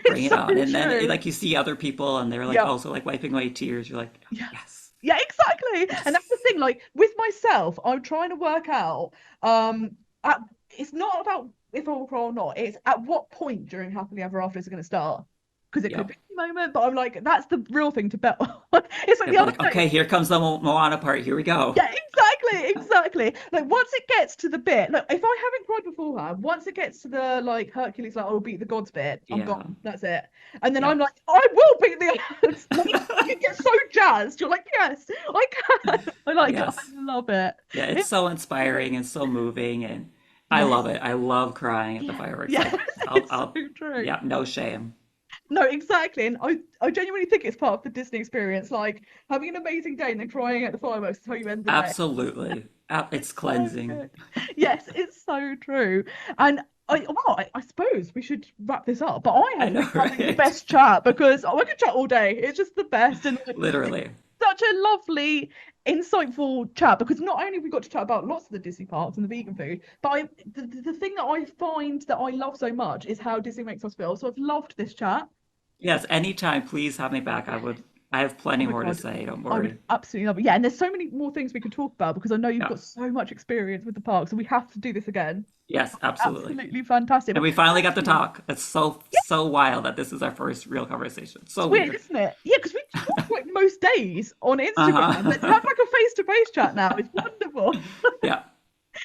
Bring It's it so on. And then true. like you see other people, and they're like Yeah. also like wiping away tears. You're like, Yeah. yes, Yeah, exactly. And that's the yes. thing, like with myself, I'm trying to work out at, it's not about if I will cry or not, it's at what point during Happily Ever After is it going to start? Because it could Yep. be any moment, but I'm like, that's the real thing to bet on. It's like the Yep. other Like day. okay, here comes the Moana part. Here we go. Yeah, exactly, exactly. Like once it gets to the bit, like if I haven't cried beforehand, once it gets to the like Hercules, like I'll beat the gods bit, I'm Yeah. gone. That's it. And then I'm Yep. like, I will beat the gods. Like, you get so jazzed. You're like, yes, I can. I Yes. love it. Yeah. It's It's so great. inspiring and so moving, and I Yes, love it. I love crying at the yeah, fireworks. yes, Like it's so true. yeah, no shame. No, exactly. And I genuinely think it's part of the Disney experience. Like having an amazing day and then crying at the fireworks is how you end the day. Absolutely. It's It's so cleansing. good. Yes, it's so true. And I suppose we should wrap this up. But I I have know, been having the right? best chat because I could chat all day. It's just the best, and like, it's Literally. such a lovely, insightful chat. Because not only have we got to chat about lots of the Disney parks and the vegan food, but the thing that I find that I love so much is how Disney makes us feel. So I've loved this chat. Yes, anytime, please have me back. I have Oh plenty my more to God. say. Don't I would worry. absolutely love it. Yeah, and there's so many more things we could talk about because I know you've Yeah. got so much experience with the park, so we have to do this again. Yes, absolutely. Absolutely fantastic. And But we finally thank got to you. talk. It's so, Yeah, so wild that this is our first real conversation. it's So weird, weird. isn't it? Yeah, because we talk like most days on Instagram, but to Uh-huh. have like a face-to-face chat now is wonderful. Yeah.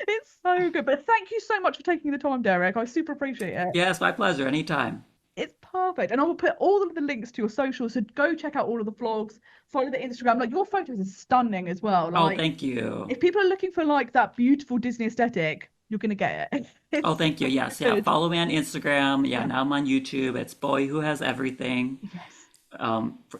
It's so good. But thank you so much for taking the time, Derek. I super appreciate it. Yes, my pleasure. Anytime. It's perfect. And I will put all of the links to your socials. So go check out all of the vlogs, follow the Instagram. Like your photos are stunning as well. Oh, Like thank you. if people are looking for like that beautiful Disney aesthetic, you're gonna get it. Oh, It's thank you. so Yes, yeah. good. Follow me on Instagram. Yeah, Yeah. now I'm on YouTube. It's Boy Who Has Everything. Yes.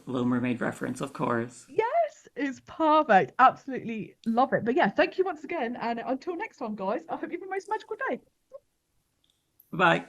Little Mermaid reference, of course. Yes, it's perfect. Absolutely love it. But yeah, thank you once again. And until next time, guys, I hope you have a most magical day. Bye.